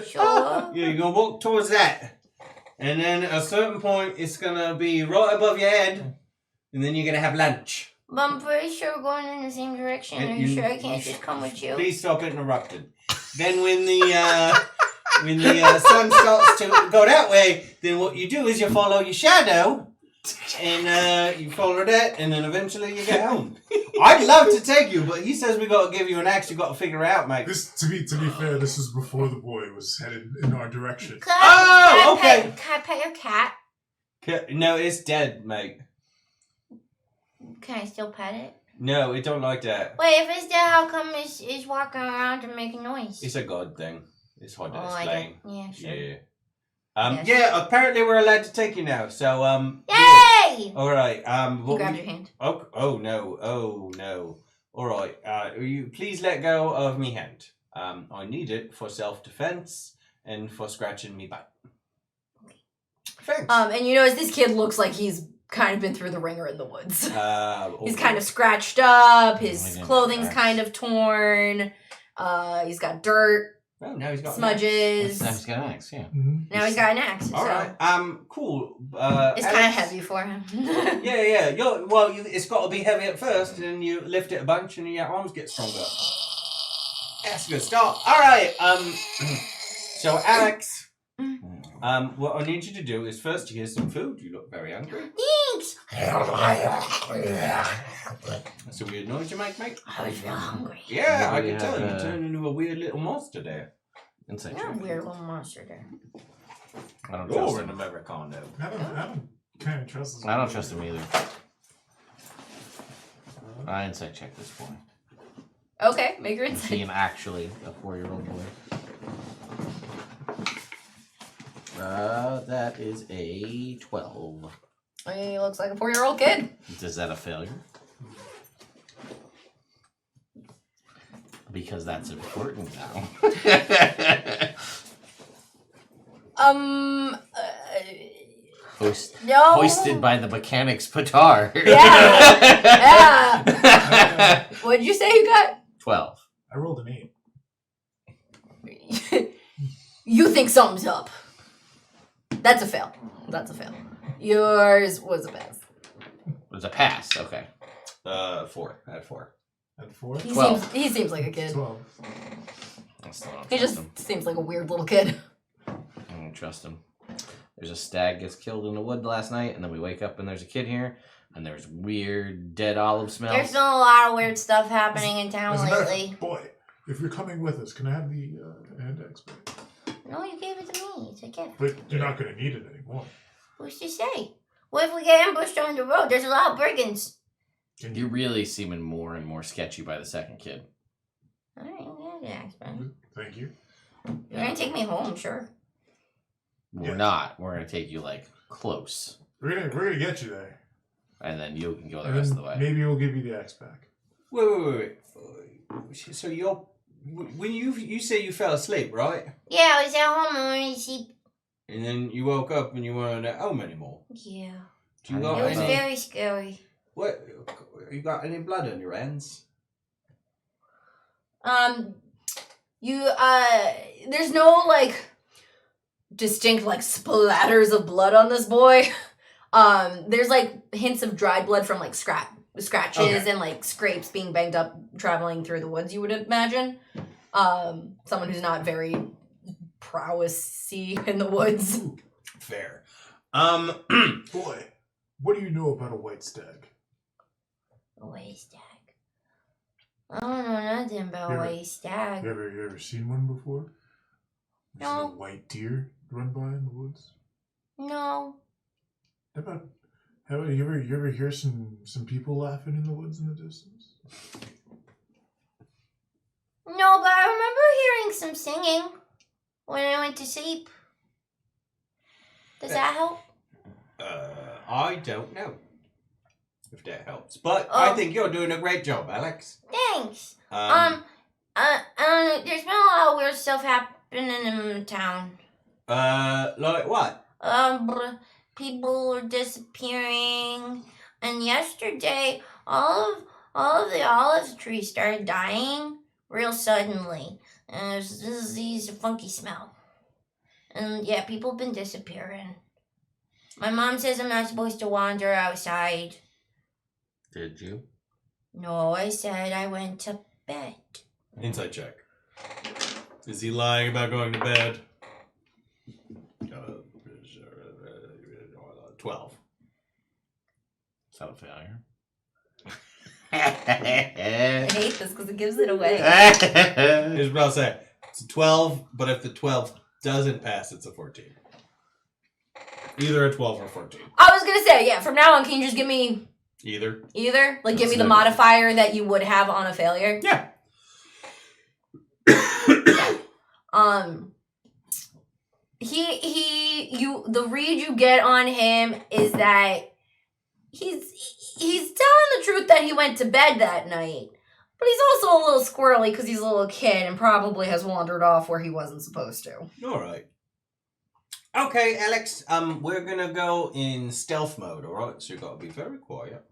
Sure. Yeah, you're going to walk towards that. And then at a certain point, it's going to be right above your head. And then you're going to have lunch. But I'm pretty sure we're going in the same direction. And Are you you- sure I can't just come with you? Please stop interrupting. Then when the sun starts to go that way, then what you do is you follow your shadow, and you follow that, and then eventually you get home. I'd love to take you, but he says we got to give you an axe. You got to figure it out, mate. This, to be fair, this was before the boy was headed in our direction. Can I okay. Can I pet your cat? No, it's dead, mate. Can I still pet it? No, it don't like that. Wait, if it's dead, how come it's walking around and making noise? It's a god thing. It's hard to I explain. get. Yeah, sure. Yeah. Yes. Yeah. Apparently we're allowed to take you now. So Yay! Yeah. All right. You What grabbed we- your hand. Oh no. All right. You please let go of me hand. I need it for self-defense and for scratching me back. Thanks. And you notice this kid looks like he's kind of been through the ringer in the woods. He's kind of scratched up. His clothing's kind of torn. He's got dirt, Oh, now he's got smudges. Now he's got an axe, yeah. Now he's got an axe. All so right. Cool. it's kind of Alex? heavy for him. Yeah. It's got to be heavy at first, and then you lift it a bunch, and your arms get stronger. That's a good start. All right. So Alex, what I need you to do is first here's some food. You look very hungry. Thanks. That's a weird noise you make, mate. I was real hungry. Yeah, I Maybe can tell. have, You turned into a weird little monster there. Inside You're a joke. weird little monster there. I don't trust You're an him. Americano. I don't kind of trust this. I don't trust him either. I insight check this boy. Okay, make your Is insight. he actually a 4-year-old boy? That is a 12. He looks like a 4-year-old kid. Is that a failure? Because that's important now. No. Hoisted by the mechanic's petard. Yeah. What'd you say you got? 12. I rolled an 8. You think something's up. That's a fail. That's a fail. Yours was a pass. It was a pass. Okay. 4. I had 4. At 4? He seems like a kid. 12. I still don't He trust just him. seems like a weird little kid. I don't trust him. There's a stag gets killed in the wood last night, and then we wake up and there's a kid here, and there's weird dead olive smells. There's been a lot of weird stuff happening in town As a matter of lately. fact, boy, if you're coming with us, can I have the index back? No, you gave it to me. It's a gift. But you're not going to need it anymore. Who's to say? What if we get ambushed on the road? There's a lot of brigands. Can You're really seeming more and more sketchy by the second kid. Alright, yeah, man. Thank you. You're gonna take me home, sure. We're Yes. not. We're gonna take you like close, We're gonna get you there. and then you can go the And rest then of the way. maybe we'll give you the axe back. Wait. So you're when you say you fell asleep, right? Yeah, I was at home and went to sleep. And then you woke up and you weren't at home anymore. Yeah. Do you It got It was any? very scary. What? You got any blood on your hands? There's no, like, distinct, like, splatters of blood on this boy. There's, like, hints of dried blood from, like, scratches Okay. and, like, scrapes being banged up traveling through the woods, you would imagine. Someone who's not very prowessy in the woods. Fair. Boy, what do you know about a white stag? A white stag. I don't know nothing about a Yeah, but- white stag. You ever seen one before? You No. seen a white deer run by in the woods? No. How about you ever hear some people laughing in the woods in the distance? No, but I remember hearing some singing when I went to sleep. Does that help? I don't know if that helps, but I Oh. think you're doing a great job, Alex. Thanks. There's been a lot of weird stuff happening in town. Like what? People are disappearing, and yesterday, all of the olive trees started dying real suddenly, and there's this funky smell. And yeah, people have been disappearing. My mom says I'm not supposed to wander outside. Did you? No, I said I went to bed. Insight check. Is he lying about going to bed? 12. Is that a failure? I hate this because it gives it away. Here's what I'll say. It's a 12, but if the 12 doesn't pass, it's a 14. Either a 12 or 14. I was gonna say, yeah, from now on, can you just give me Either. either? Like, give me the Absolutely. modifier that you would have on a failure? Yeah. The read you get on him is that he's telling the truth that he went to bed that night. But he's also a little squirrely because he's a little kid and probably has wandered off where he wasn't supposed to. All right. Okay, Alex. We're gonna go in stealth mode. All right. So you gotta be very quiet.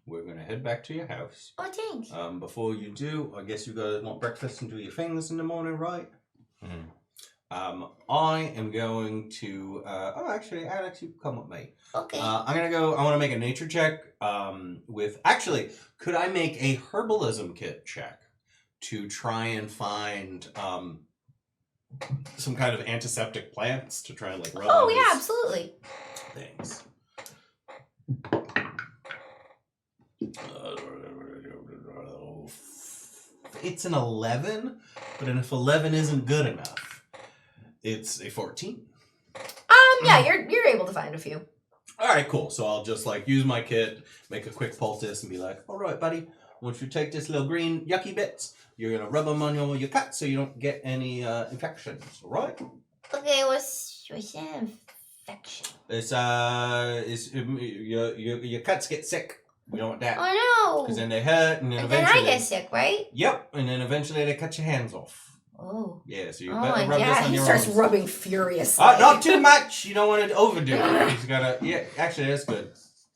We're gonna head back to your house. Oh, thanks. Before you do, I guess you guys want breakfast and do your things in the morning, right? Mhm. I am going to. Actually, Alex, you come with me. Okay. I'm gonna go. I want to make a nature check. With actually, could I make a herbalism kit check to try and find some kind of antiseptic plants to try and like rub Oh, on yeah, these absolutely. things. It's an 11, but if 11 isn't good enough, it's a 14. Yeah, you're able to find a few. All right, cool. So I'll just like use my kit, make a quick poultice, and be like, "All right, buddy. Once you take this little green yucky bits, you're gonna rub them on your cut so you don't get any infections. All right? Okay, what's an infection? It's your cuts get sick. We don't want that Oh because no! then they hurt, and then And then eventually I get sick, right? Yep, and then eventually they cut your hands off. Oh. Yeah, so you Oh better my rub this god, on he your starts arms. rubbing furiously. Not too much. You don't want to overdo it. He's gotta. Yeah, actually, that's good.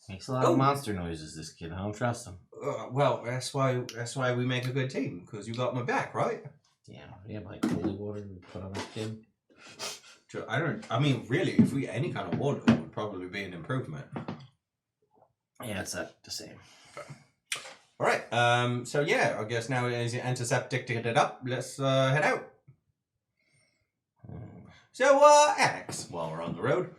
Makes a lot of monster noises, this kid. I don't trust him. Well, that's why we make a good team because you got my back, right? Yeah, we have like holy water we put on this kid. I mean, really, if we any kind of water, it would probably be an improvement. Yeah, it's the same. All right. So yeah, I guess now is your antiseptic to get it up. Let's head out. So Alex, while we're on the road,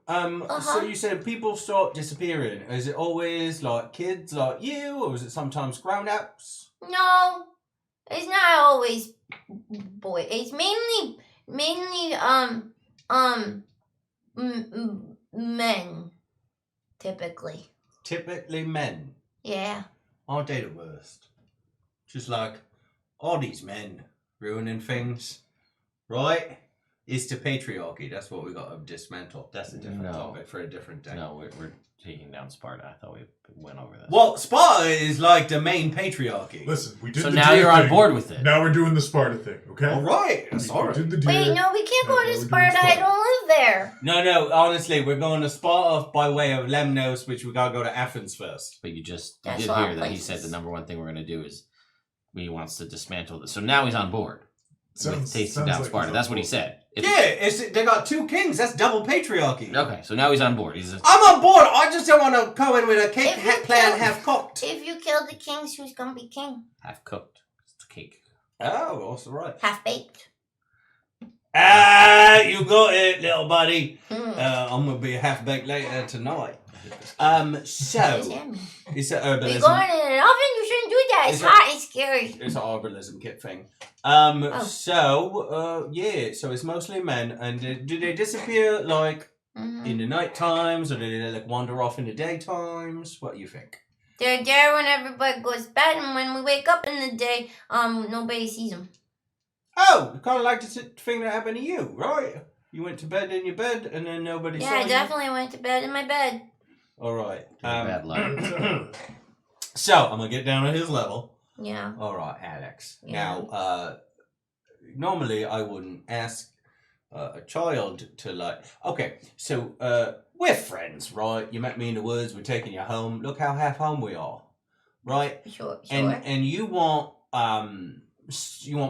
so you said people start disappearing. Is it always like kids like you, or is it sometimes grown-ups? No, it's not always boy. It's mainly men, typically. Typically men. Yeah. Aren't they the worst? Just like all these men ruining things, right? It's the patriarchy. That's what we got to dismantle. That's a different topic for a different day. No, we're taking down Sparta. I thought we went over this. Well, Sparta is like the main patriarchy. Listen, we did So the now deer you're on thing. board with it. Now we're doing the Sparta thing, okay? All right. We Sorry. did the deer. Wait, no, we can't go Now to we're doing Sparta. I don't live there. No. Honestly, we're going to Sparta by way of Lemnos, which we gotta go to Athens first. But you did That's hear a lot of that he said places. the number one thing we're going to do is he wants to dismantle this. So now he's on board with tasting down like Sparta. he's That's on what he board. said. They got two kings. That's double patriarchy. Okay, so now he's on board. I'm on board. I just don't want to go in with a cake If you plan kill- half cooked. If you kill the kings, who's gonna be king? half cooked. It's the cake. Oh, also right. Half baked. You got it, little buddy. Hmm. I'm gonna be half baked later tonight. What does So that mean? it's an Are you herbalism. going in an oven? You shouldn't do that. It's Is it- hot and scary. It's an herbalism kit thing. Oh. So yeah. So it's mostly men, and do they disappear like Mhm. in the night times, or do they like wander off in the daytimes? What do you think? They're there when everybody goes to bed, and when we wake up in the day, nobody sees them. Oh, kind of like the thing that happened to you, right? You went to bed in your bed, and then nobody Yeah, saw I you. definitely went to bed in my bed. All right. Bad luck. So I'm gonna get down to his level. Yeah. All right, Alex. Yeah. Now, normally I wouldn't ask a child to like. Okay, so we're friends, right? You met me in the woods. We're taking you home. Look how half home we are, right? Sure. And you want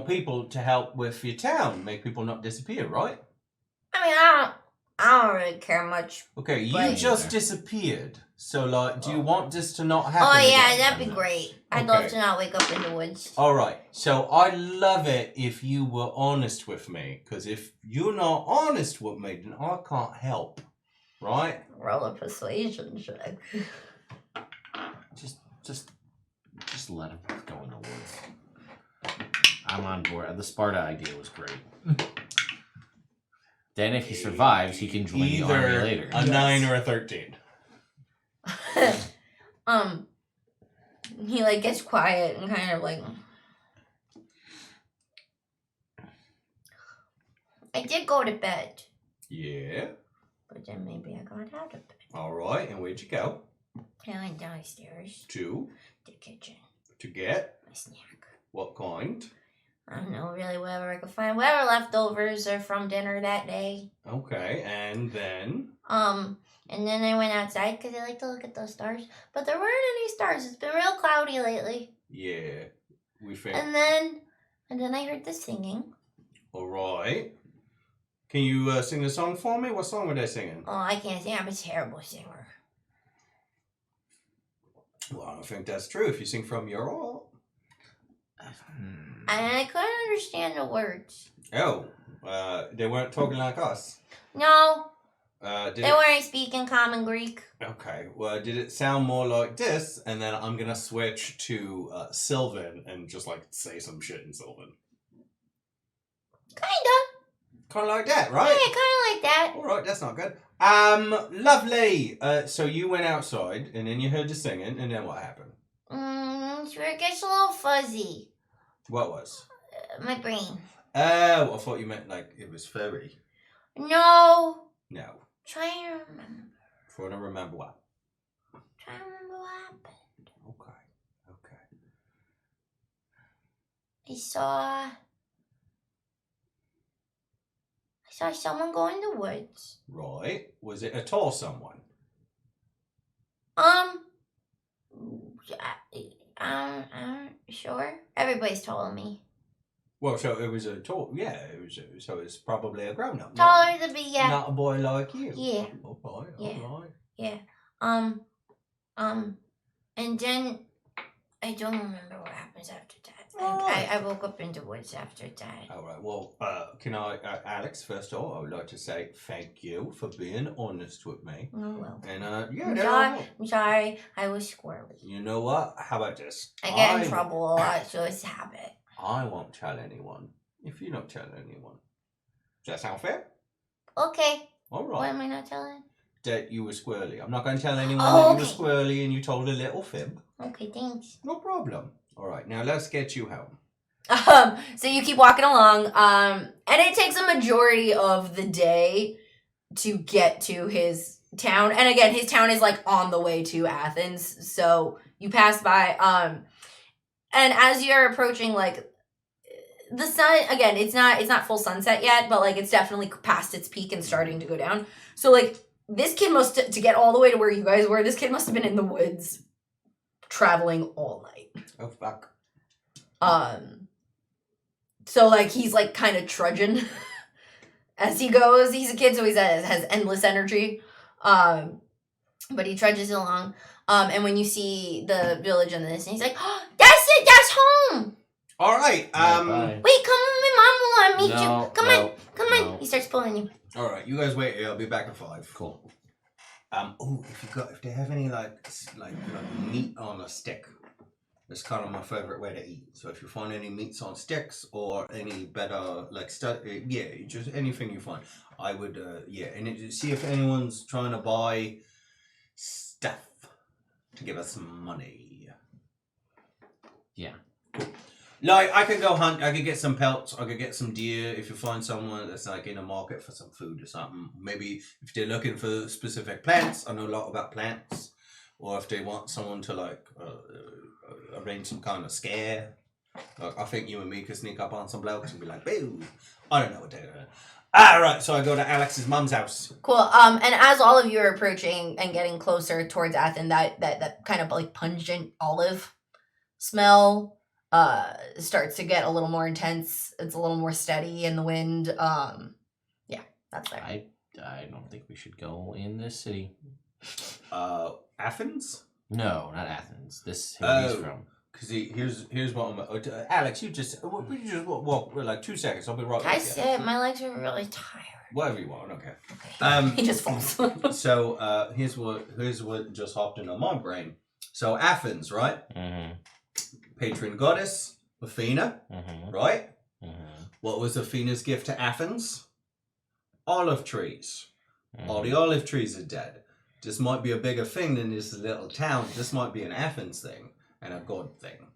people to help with your town, make people not disappear, right? I mean, I don't really care much. Okay, you Right. just disappeared. So, like, do you want this to not happen? Oh yeah, again? that'd be great. I'd love Okay. to not wake up in the woods. All right. So I'd love it if you were honest with me, because if you're not honest with me, then I can't help. Right? Roll a persuasion check. Just let him go in the woods. I'm on board. The Sparta idea was great. Then if he survives, he can join the army Either later. a 9 or a 13. He like gets quiet and kind of like. I did go to bed, Yeah. but then maybe I got out of bed. All right. And where'd you go? I went downstairs To to the kitchen, get a snack. what kind? I don't know, really, whatever I could find, whatever leftovers are from dinner that day. Okay. And then And then I went outside because I like to look at those stars, but there weren't any stars. It's been real cloudy lately. yeah, we think. And then I heard the singing. All right. Can you sing a song for me? What song were they singing? Oh, I can't sing. I'm a terrible singer. Well, I don't think that's true. If you sing from your heart. And I couldn't understand the words. Oh, they weren't talking like us. No, Did they it, weren't speaking common Greek. okay, well, did it sound more like this? And then I'm gonna switch to Sylvan and just like say some shit in Sylvan. Kinda. Kind of like that, Yeah, right? kind of like that. All right, that's not good. Lovely. So you went outside, and then you heard the singing, and then what happened? Sure, it gets a little fuzzy. What was? My brain. Oh, I thought you meant like it was furry. No. No. Trying to remember. Trying to remember what? Trying to remember what happened. Okay. I saw someone go in the woods. Right. Was it a tall someone? I'm sure. Everybody's taller than me. Well, so it was a tall. Yeah, it was. So it's probably a grown up. Taller than me, yeah. Not a boy like you. Yeah. Okay. Yeah. All right. Yeah. And then I don't remember what happens after that. I woke up in the woods after that. All right. Well, can I, Alex? First of all, I would like to say thank you for being honest with me. Oh well. And I'm sorry. I was squirrely. You know what? How about this? I get in trouble a lot, so it's a habit. I won't tell anyone if you don't tell anyone. Does that sound fair? Okay. All What right. am I not telling? That you were squirrely. I'm not going to tell anyone Oh, that you were squirrely and you told a little fib. Okay, thanks. No problem. All right. Now let's get you home. So you keep walking along, and it takes a majority of the day to get to his town. And again, his town is like on the way to Athens. So you pass by, and as you're approaching, like the sun, again, it's not full sunset yet, but like it's definitely past its peak and starting to go down. So like this kid to get all the way to where you guys were, this kid must have been in the woods traveling all night. Oh, fuck. So like he's like kind of trudging as he goes. He's a kid, so he has endless energy. But he trudges along. And when you see the village and this, and he's like, "Oh, that's it, that's home." All right. Bye. Wait, come on, my mom will want to meet you. Come on. no. He starts pulling you. All right. You guys wait here. I'll be back in 5. Cool. Oh, if they have any like meat on a stick, it's kind of my favorite way to eat. So if you find any meats on sticks or any better like stuff, just anything you find, I would and see if anyone's trying to buy stuff to give us some money. Yeah. Cool. Like I could go hunt. I could get some pelts. I could get some deer. If you find someone that's like in a market for some food or something, maybe if they're looking for specific plants, I know a lot about plants. Or if they want someone to like arrange some kind of scare, like I think you and me could sneak up on some blokes and be like, "Boo!" I don't know what they're doing. All right, so I go to Alex's mum's house. Cool. And as all of you are approaching and getting closer towards Athens, that kind of like pungent olive smell starts to get a little more intense. It's a little more steady in the wind. Yeah, that's there. I don't think we should go in this city. Athens? No, not Athens. This where he's from. Because here's what I'm. Alex, you just walk like 2 seconds. I'll be right I back. said my legs are really tired. Whatever you want. Okay. Okay. He just falls. So here's what just hopped into my brain. So Athens, right? Mm-hmm. Patron goddess Athena, Mm-hmm. right? Mm-hmm. What was Athena's gift to Athens? Olive trees. Mm-hmm. All the olive trees are dead. This might be a bigger thing than this little town. This might be an Athens thing and a god thing.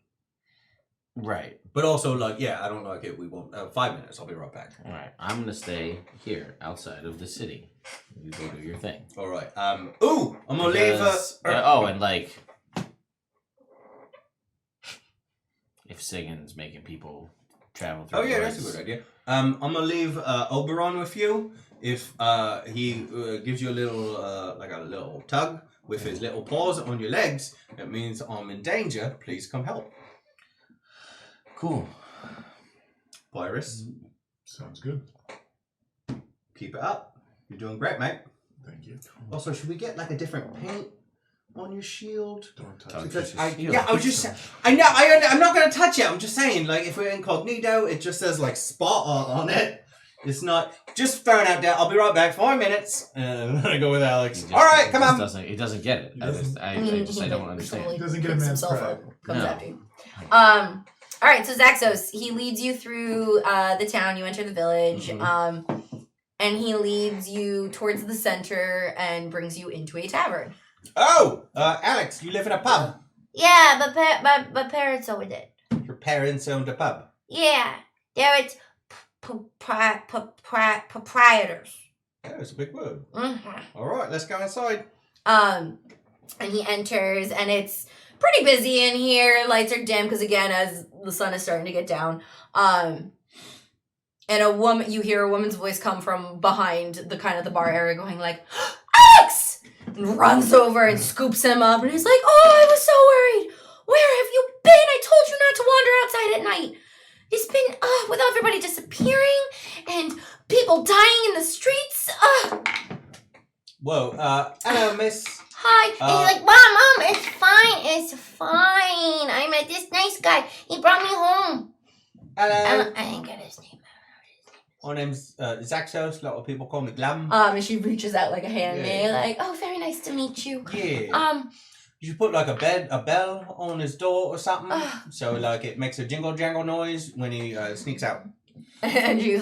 Right. But also, like, I don't like it. We won't. 5 minutes. I'll be right back. All right. I'm gonna stay here outside of the city. You go do your thing. All right. Ooh, I'm gonna leave. And like, if singing's making people travel through. Oh yeah, that's a good idea. I'm gonna leave Oberon with you. If he gives you a little like a little tug with his little paws on your legs, it means I'm in danger. Please come help. Cool. Papyrus, Sounds good. keep it up. You're doing great, mate. Thank you. Also, should we get like a different paint on your shield? Don't touch Don't it. Because touch your I shield. was just I know I'm not gonna touch it. I'm just saying, like, if we're incognito, it just says like Spartan on it. It's not just throwing out there. I'll be right back. 5 minutes. I'm gonna go with Alex. All right, come on. He doesn't get it. I don't understand. He doesn't get a picks man's himself pride. up, comes No. after you. All right, so Zaxos, he leads you through the town. You enter the village. Mhm. and he leads you towards the center and brings you into a tavern. Oh, Alex, you live in a pub. Yeah, but parents over there. Your parents owned a pub. Yeah, they're proprietors. Yeah, it's a big word. Mm-hmm. All right, let's go inside. And he enters, and it's pretty busy in here. Lights are dim because, again, as the sun is starting to get down. And you hear a woman's voice come from behind the bar area, going like, "Alex!" and runs over and scoops him up, and he's like, "Oh, I was so worried. Where have you been? I told you not to wander outside at night. It's been with everybody disappearing and people dying in the streets. Whoa, hello, miss. Hi. And he's like, Mom, it's fine. I met this nice guy. He brought me home. Hello. I didn't get his name. My name's Zaxos. A lot of people call me Glam. And she reaches out like a hand, Yeah. like, "Oh, very nice to meet you." Yeah. You should put like a bell on his door or something, so like it makes a jingle jangle noise when he sneaks out. And she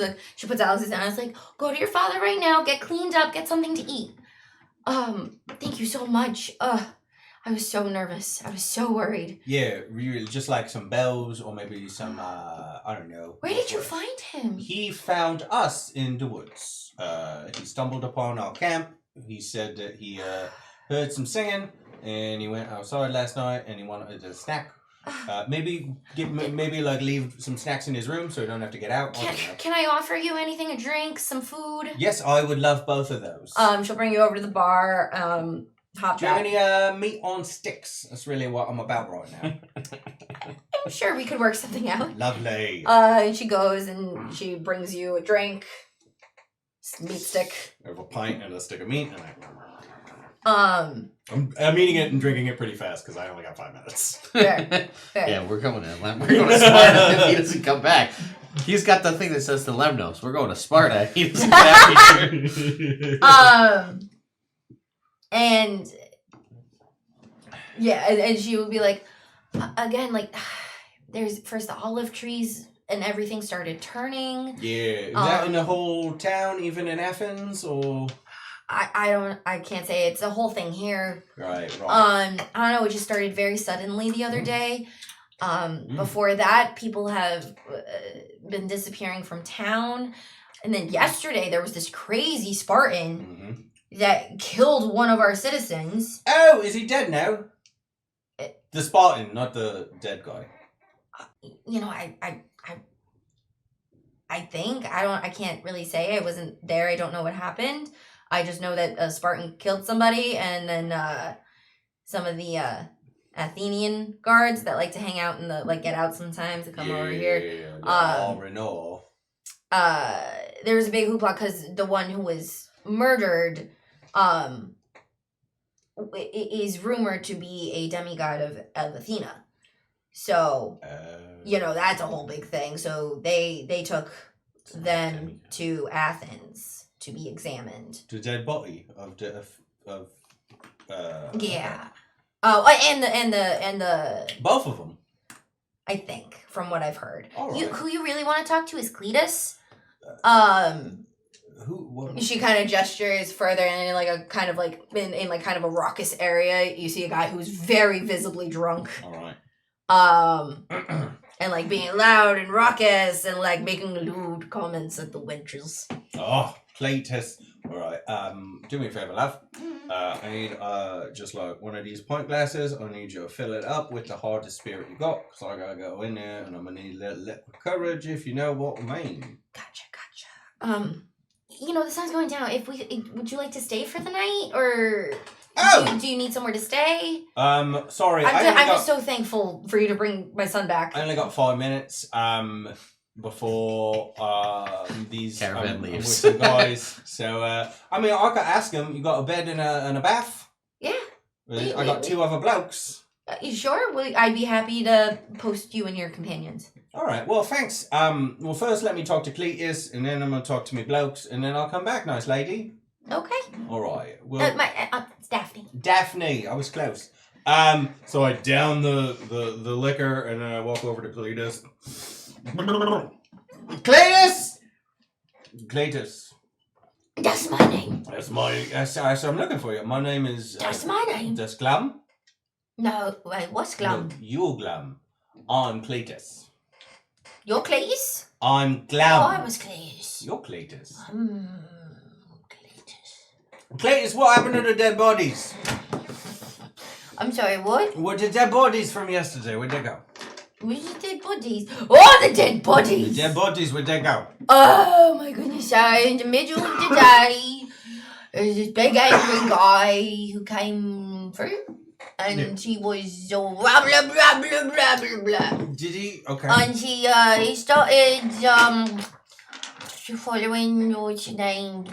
puts Alex's down. I was like, "Go to your father right now. Get cleaned up. Get something to eat." Thank you so much. I was so nervous. I was so worried. Yeah, really, just like some bells or maybe some I don't know. Where did you find him? He found us in the woods. He stumbled upon our camp. He said that he heard some singing, and he went outside last night, and he wanted a snack. Maybe leave some snacks in his room so he don't have to get out. Can I offer you anything? A drink, some food? Yes, I would love both of those. She'll bring you over to the bar. Hop Do you have back. any meat on sticks? That's really what I'm about right now. I'm sure we could work something out. Lovely. And she goes and she brings you a drink, meat stick. I have a pint and a stick of meat, and Um, I'm eating it and drinking it pretty fast because I only got 5 minutes. fair. Yeah, we're going to Sparta if he doesn't come back. He's got the thing that says to Lemnos. We're going to Sparta. He doesn't get out. And yeah, and she would be like, again, like, there's first the olive trees and everything started turning. Yeah, is that in the whole town, even in Athens, or? I can't say it's a whole thing here. Right. I don't know, it just started very suddenly the other day. Before that, people have been disappearing from town. And then yesterday, there was this crazy Spartan that killed one of our citizens. Oh, is he dead now? The Spartan, not the dead guy. You know, I think. I can't really say. I wasn't there. I don't know what happened. I just know that a Spartan killed somebody, and then some of the Athenian guards that like to hang out in the get out sometimes to come over here. Renault. There was a big hoopla because the one who was murdered is rumored to be a demigod of Athena. So that's a whole big thing. So they took them to Athens to be examined. The dead body of yeah. Oh, and the both of them. I think from what I've heard. All right. Who you really want to talk to is Cletus. Who? What? She kind of gestures further, and in a kind of a raucous area, you see a guy who's very visibly drunk. All right. And being loud and raucous and making lewd comments at the wenches. Oh, Cletus. All right. Do me a favor, love. I need just one of these pint glasses. I need you to fill it up with the hardest spirit you got, because I gotta go in there, and I'm gonna need a little liquid courage, if you know what I mean. Gotcha. The sun's going down. Would you like to stay for the night, or do you need somewhere to stay? Sorry. I'm just so thankful for you to bring my son back. I only got 5 minutes. Before these caravan leaves. with the guys. So I could ask him. You got a bed and a bath? Yeah. I got 2 other blokes. You sure? I'd be happy to post you and your companions. All right. Well, thanks. Well, first let me talk to Cletus, and then I'm gonna talk to my blokes, and then I'll come back, nice lady. Okay. All right. Well, it's Daphne. Daphne, I was close. So I down the liquor, and then I walk over to Cletus. Cletus! That's my name. So I'm looking for you. My name is. That's my name. That's Glam. No, wait, what's Glum? No, you're Glam. I'm Cletus. You're Cletus? I'm Oh, Glam. I was Cletus. You're Cletus. Cletus. Cletus, what happened to the dead bodies? I'm sorry, what? What the dead bodies from yesterday? Where'd they go? Where's the dead bodies? Oh, the dead bodies! The dead bodies, where'd they go? Oh my goodness, so in the middle of the day, there's this big angry guy who came through, and he was all blah blah blah blah blah blah blah. Did he? Okay. And he started following what's your name?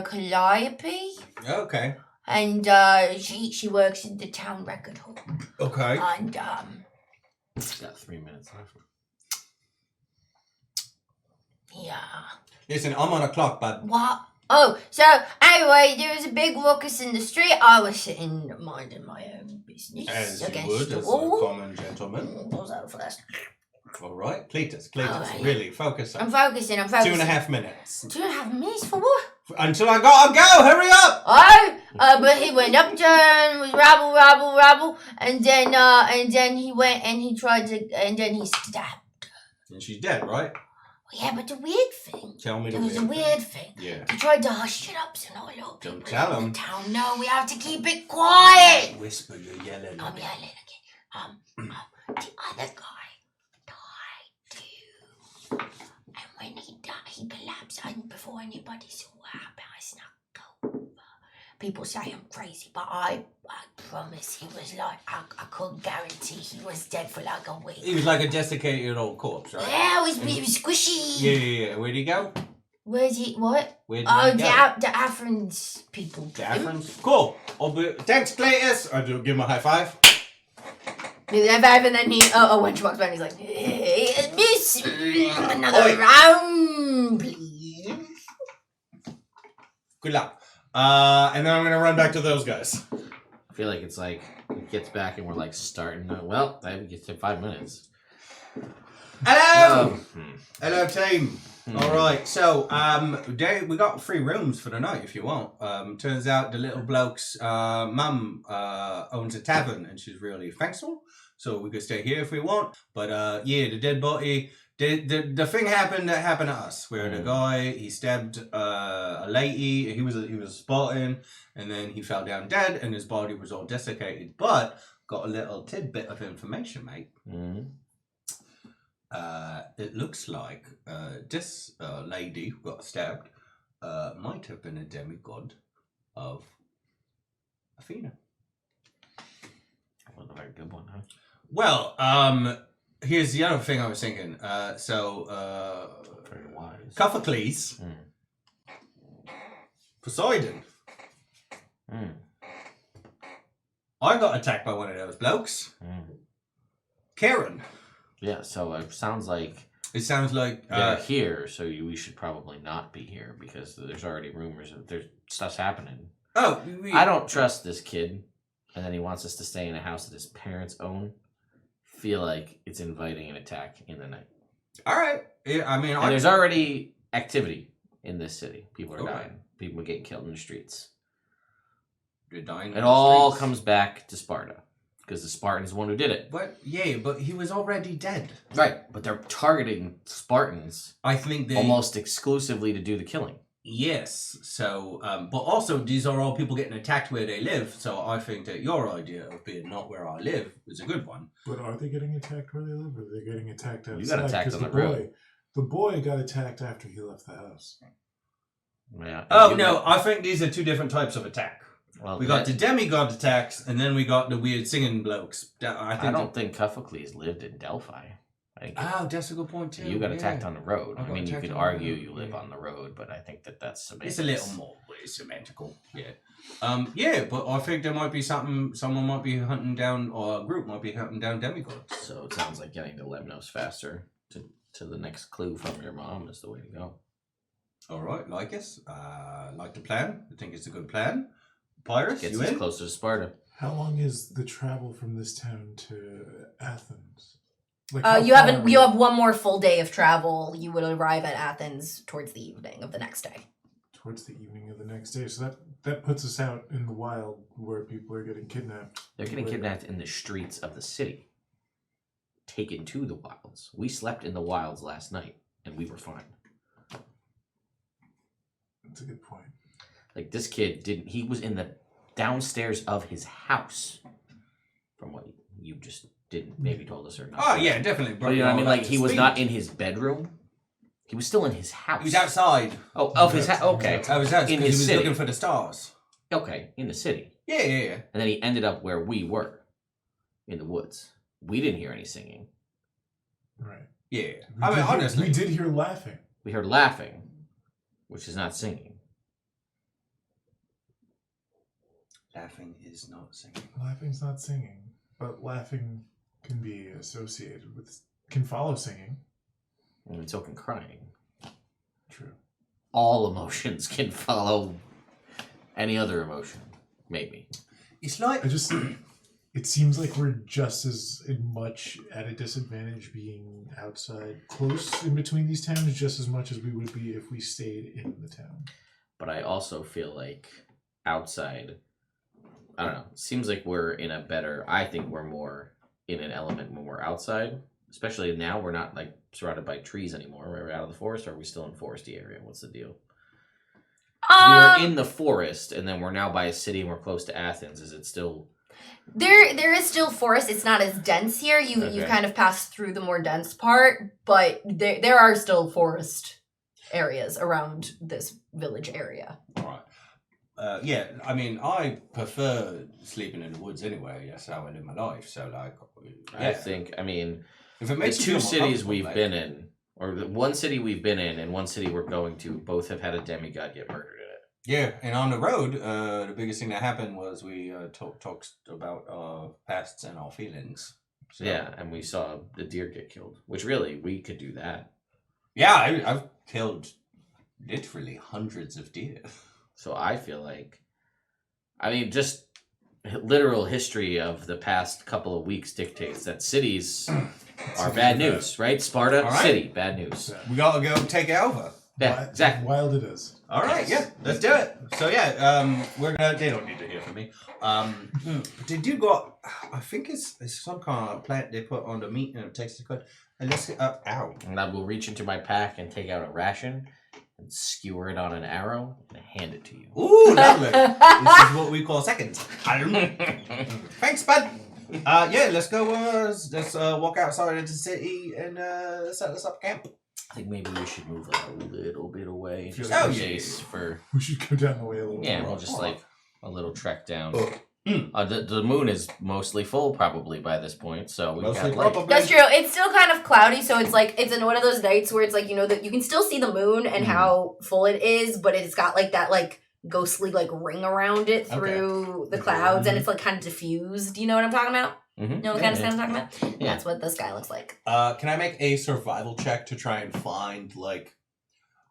Calliope. Okay. And she works in the town record hall. Okay. And It's got 3 minutes left. yeah. Listen, I'm on a clock, bud. What? Oh, so anyway, there was a big ruckus in the street. I was sitting minding my own business As you against would, the as a wall. common gentleman. What was that first? All right, Cletus, Alright. really, focus I'm on. focusing. 2.5 minutes. 2.5 minutes for what? Until I gotta go, hurry up! Oh, but he went up to her and was rabble, and then he went and he tried to, and then he stabbed. And she's dead, right? Yeah, but the weird thing, Tell me the there was a weird thing. Yeah. He tried to hush it up so not a lot of Don't people tell in him. the town know. We have to keep it quiet. Whisper, you're yelling. I'm yelling again. The other guy died too. And when he died, he collapsed. And before anybody saw what happened, I snuck over. People say I'm crazy, but I promise he was like, I couldn't guarantee he was dead for like a week. He was like a desiccated old corpse, right? Yeah, it was squishy. Yeah. Where'd he go? Where's he? What? Where'd Oh, he go? the Athens people. The Africans? Cool. Thanks, Cletus. I do give him a high five. Do that vibe, and then when she walks by, he's like, hey, miss, another Oi. round, please. Good luck. And then I'm gonna run back to those guys. I feel like it's like it gets back and we're like starting. Well, I get to 5 minutes. Hello! Hmm. Hello, team. All right, so we got 3 rooms for the night if you want. Turns out the little bloke's mum owns a tavern and she's really thankful, so we could stay here if we want. But yeah, the dead body, the thing happened that happened to us, where the guy he stabbed a lady. He was a Spartan, and then he fell down dead, and his body was all desiccated. But got a little tidbit of information, mate. Mm-hmm. It looks like this lady who got stabbed might have been a demigod of Athena. Well, a very good one, huh? Well, here's the other thing I was thinking. Very wise. Sophocles, Poseidon. I got attacked by one of those blokes. Karen. Yeah, so it sounds like It sounds like they're here, so we should probably not be here because there's already rumors that there's stuff's happening. Oh, I don't trust this kid, and then he wants us to stay in a house that his parents own. Feel like it's inviting an attack in the night. All right. Yeah, I mean, And there's already activity in this city. People are Okay. dying. People are getting killed in the streets. You're dying. It on the all streets. comes back to Sparta because the Spartan's the one who did it. But yeah, but he was already dead. Right, but they're targeting Spartans I think they almost exclusively to do the killing. Yes. So, but also these are all people getting attacked where they live. So I think that your idea of being not where I live is a good one. But are they getting attacked where they live, or are they getting attacked outside? You got attacked 'Cause on the road. The boy got attacked after he left the house. Yeah. Oh You no, got- I think these are 2 different types of attack. well, We got that- the demigod attacks, and then we got the weird singing blokes. I don't think Sophocles lived in Delphi. I think Oh, that's a good point too. you got yeah. attacked on the road. I I got mean, you attacked could on the argue road, you live yeah. on the road, but I think that's It's a little more semantical, yeah. Yeah, but I think there might be something. Someone might be hunting down, or a group might be hunting down demigods. So it sounds like getting to Lemnos faster to the next clue from your mom is the way to go. All right, like us. Like the plan. I think it's a good plan. Papyrus, Gets you us in? closer to Sparta. How long is the travel from this town to Athens? Like how You far have one more full day of travel. You would arrive at Athens towards the evening of the next day. towards the evening of the next day. So that puts us out in the wild where people are getting kidnapped. They're getting kidnapped in the streets of the city. Taken to the wilds. We slept in the wilds last night, and we were fine. That's a good point. Like, this kid didn't... He was in the downstairs of his house. From what you just didn't maybe told us or not. Oh, yeah, definitely. But you know what I mean? Like, he was not in his bedroom. He was still in his house. He was outside. Oh, of his house. Okay. I was outside In because his he was city. looking for the stars. Okay, in the city. Yeah. And then he ended up where we were. In the woods. We didn't hear any singing. Right. Yeah. We I mean, did hear- honestly. we did hear laughing. We heard laughing, which is not singing. Laughing is not singing. Laughing's not singing, but laughing can be associated with, can follow singing. And so can crying. True. All emotions can follow any other emotion. Maybe. It's like. It seems like we're just as much at a disadvantage being outside, close in between these towns, just as much as we would be if we stayed in the town. But I also feel like outside, I don't know, seems like we're in a better, I think we're more in an element when we're outside. Especially now, we're not like surrounded by trees anymore. We're out of the forest, or are we still in foresty area? What's the deal? We were in the forest, and then we're now by a city, and we're close to Athens. Is it still... There is still forest. It's not as dense here. You kind of pass through the more dense part, but there are still forest areas around this village area. All right. Yeah, I mean, I prefer sleeping in the woods anyway. That's how I live my life. So, like, yeah. I think, I mean, If it the makes you two feel more cities comfortable, we've like- been in, or the one city we've been in and one city we're going to, both have had a demigod get murdered in it. Yeah, and on the road, the biggest thing that happened was we talked about pasts and our feelings. So, Yeah, and we saw the deer get killed, which really, we could do that. Yeah, I've killed literally hundreds of deer. So I feel like, I mean, just literal history of the past couple of weeks dictates that cities are bad news, right? Sparta, All right. city, bad news. We gotta go take it over. Yeah, exactly. Wild it is. All right, yeah, let's do it. So yeah, we're gonna. They don't need to hear from me. They do got. I think it's some kind of plant they put on the meat and it takes the cut. And let's ow. And I will reach into my pack and take out a ration and skewer it on an arrow and hand it to you. Ooh, lovely. This is what we call seconds. Thanks, bud. Yeah, let's go. Let's walk outside into the city and set us up camp. I think maybe we should move like a little bit away. Just Oh, in yeah. case for... We should go down the way a little Yeah, more. we'll just like a little trek down. Mm. The moon is mostly full probably by this point, so we've Mostly got like... probably. That's true. It's still kind of cloudy, so it's like it's in one of those nights where it's like that you can still see the moon and how full it is, but it's got like that like ghostly like ring around it through the clouds, and it's like kind of diffused. You know what I'm talking about? Mhm. You know what kind of stuff I'm talking about? Yeah. That's what this guy looks like. Can I make a survival check to try and find like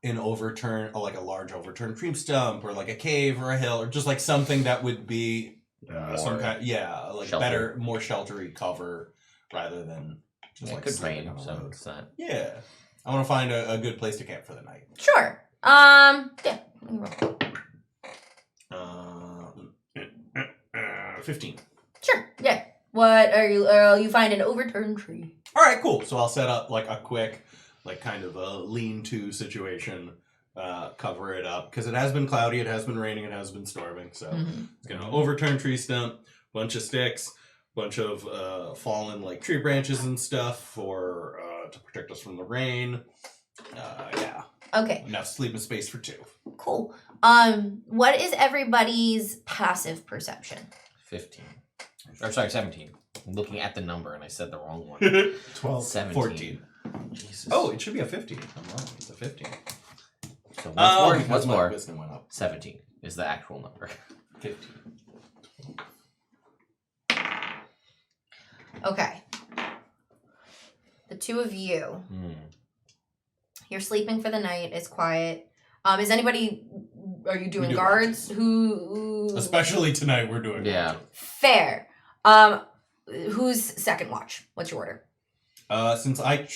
an overturn or like a large overturned tree stump or like a cave or a hill or just like something that would be some kind like shelter. better, more sheltery cover rather than just It like could sleeping rain, on the so road. it's not... Yeah, I want to find a good place to camp for the night. Sure. Yeah. let me roll. 15. Sure. Yeah. What are you? You find an overturned tree. All right, cool. So I'll set up like a quick, like kind of a lean-to situation, cover it up because it has been cloudy, it has been raining, it has been storming. So it's gonna overturn tree stump, bunch of sticks, bunch of fallen like tree branches and stuff for to protect us from the rain. Yeah, Okay. enough sleeping space for two. Cool. What is everybody's passive perception? 15. Or sorry, 17. I'm looking at the number and I said the wrong one. 12. 17. 14. Jesus. Oh, it should be a 15. I'm wrong. It's a 15. So what's Oh, more? because What's my more? wisdom went up. 17 is the actual number. 15. Okay. The two of you. You're sleeping for the night. It's quiet. Is anybody? Are you doing do guards? Who? Especially tonight, we're doing Yeah. Fair. Who's second watch? What's your order? Since I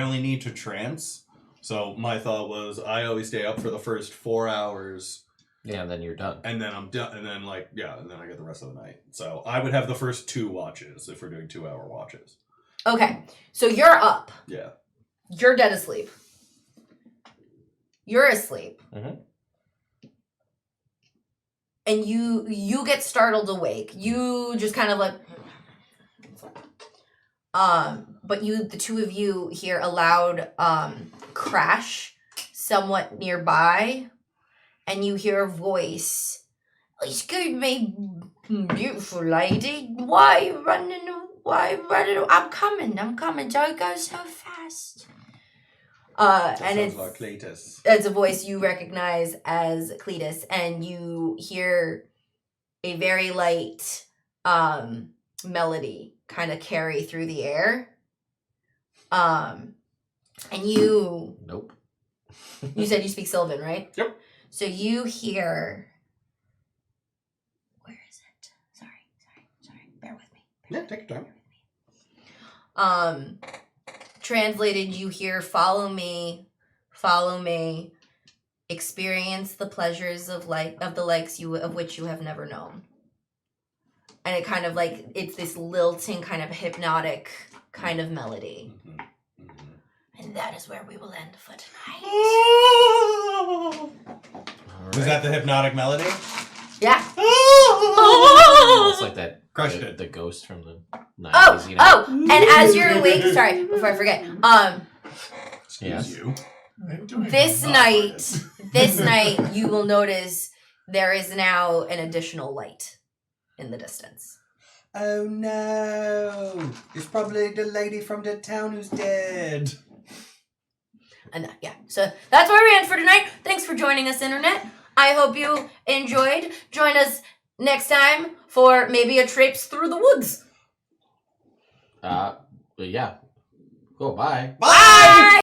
only need to trance, so my thought was I always stay up for the first 4 hours. Yeah, and then you're done. And then I'm done, and then and then I get the rest of the night. So I would have the first 2 watches if we're doing 2-hour watches. Okay, so you're up. Yeah. You're dead asleep. You're asleep. Mhm. And you get startled awake. You just kind of like but the two of you hear a loud crash somewhat nearby, and you hear a voice. Excuse me, beautiful lady. Why are you running? I'm coming. Don't go so fast. That And sounds it's like Cletus. it's a voice you recognize as Cletus, and you hear a very light melody kind of carry through the air. And Nope. you said you speak Sylvan, right? Yep. So you hear. Where is it? Sorry. Bear with me. Yeah, take your time. Translated, you hear, follow me, experience the pleasures of the likes of which you have never known. And it kind of like, it's this lilting kind of hypnotic kind of melody. Mm-hmm. Mm-hmm. And that is where we will end for tonight. Was that the hypnotic melody? Yeah. It's like that. Crushed it. The ghost from the 90s, Oh, you know? and as you're awake, sorry, before I forget, Yes. You. this night you will notice there is now an additional light in the distance. Oh no! It's probably the lady from the town who's dead. And so that's where we end for tonight. Thanks for joining us, Internet. I hope you enjoyed. Join us next time for maybe a traipse through the woods. But yeah. Cool, bye. Bye!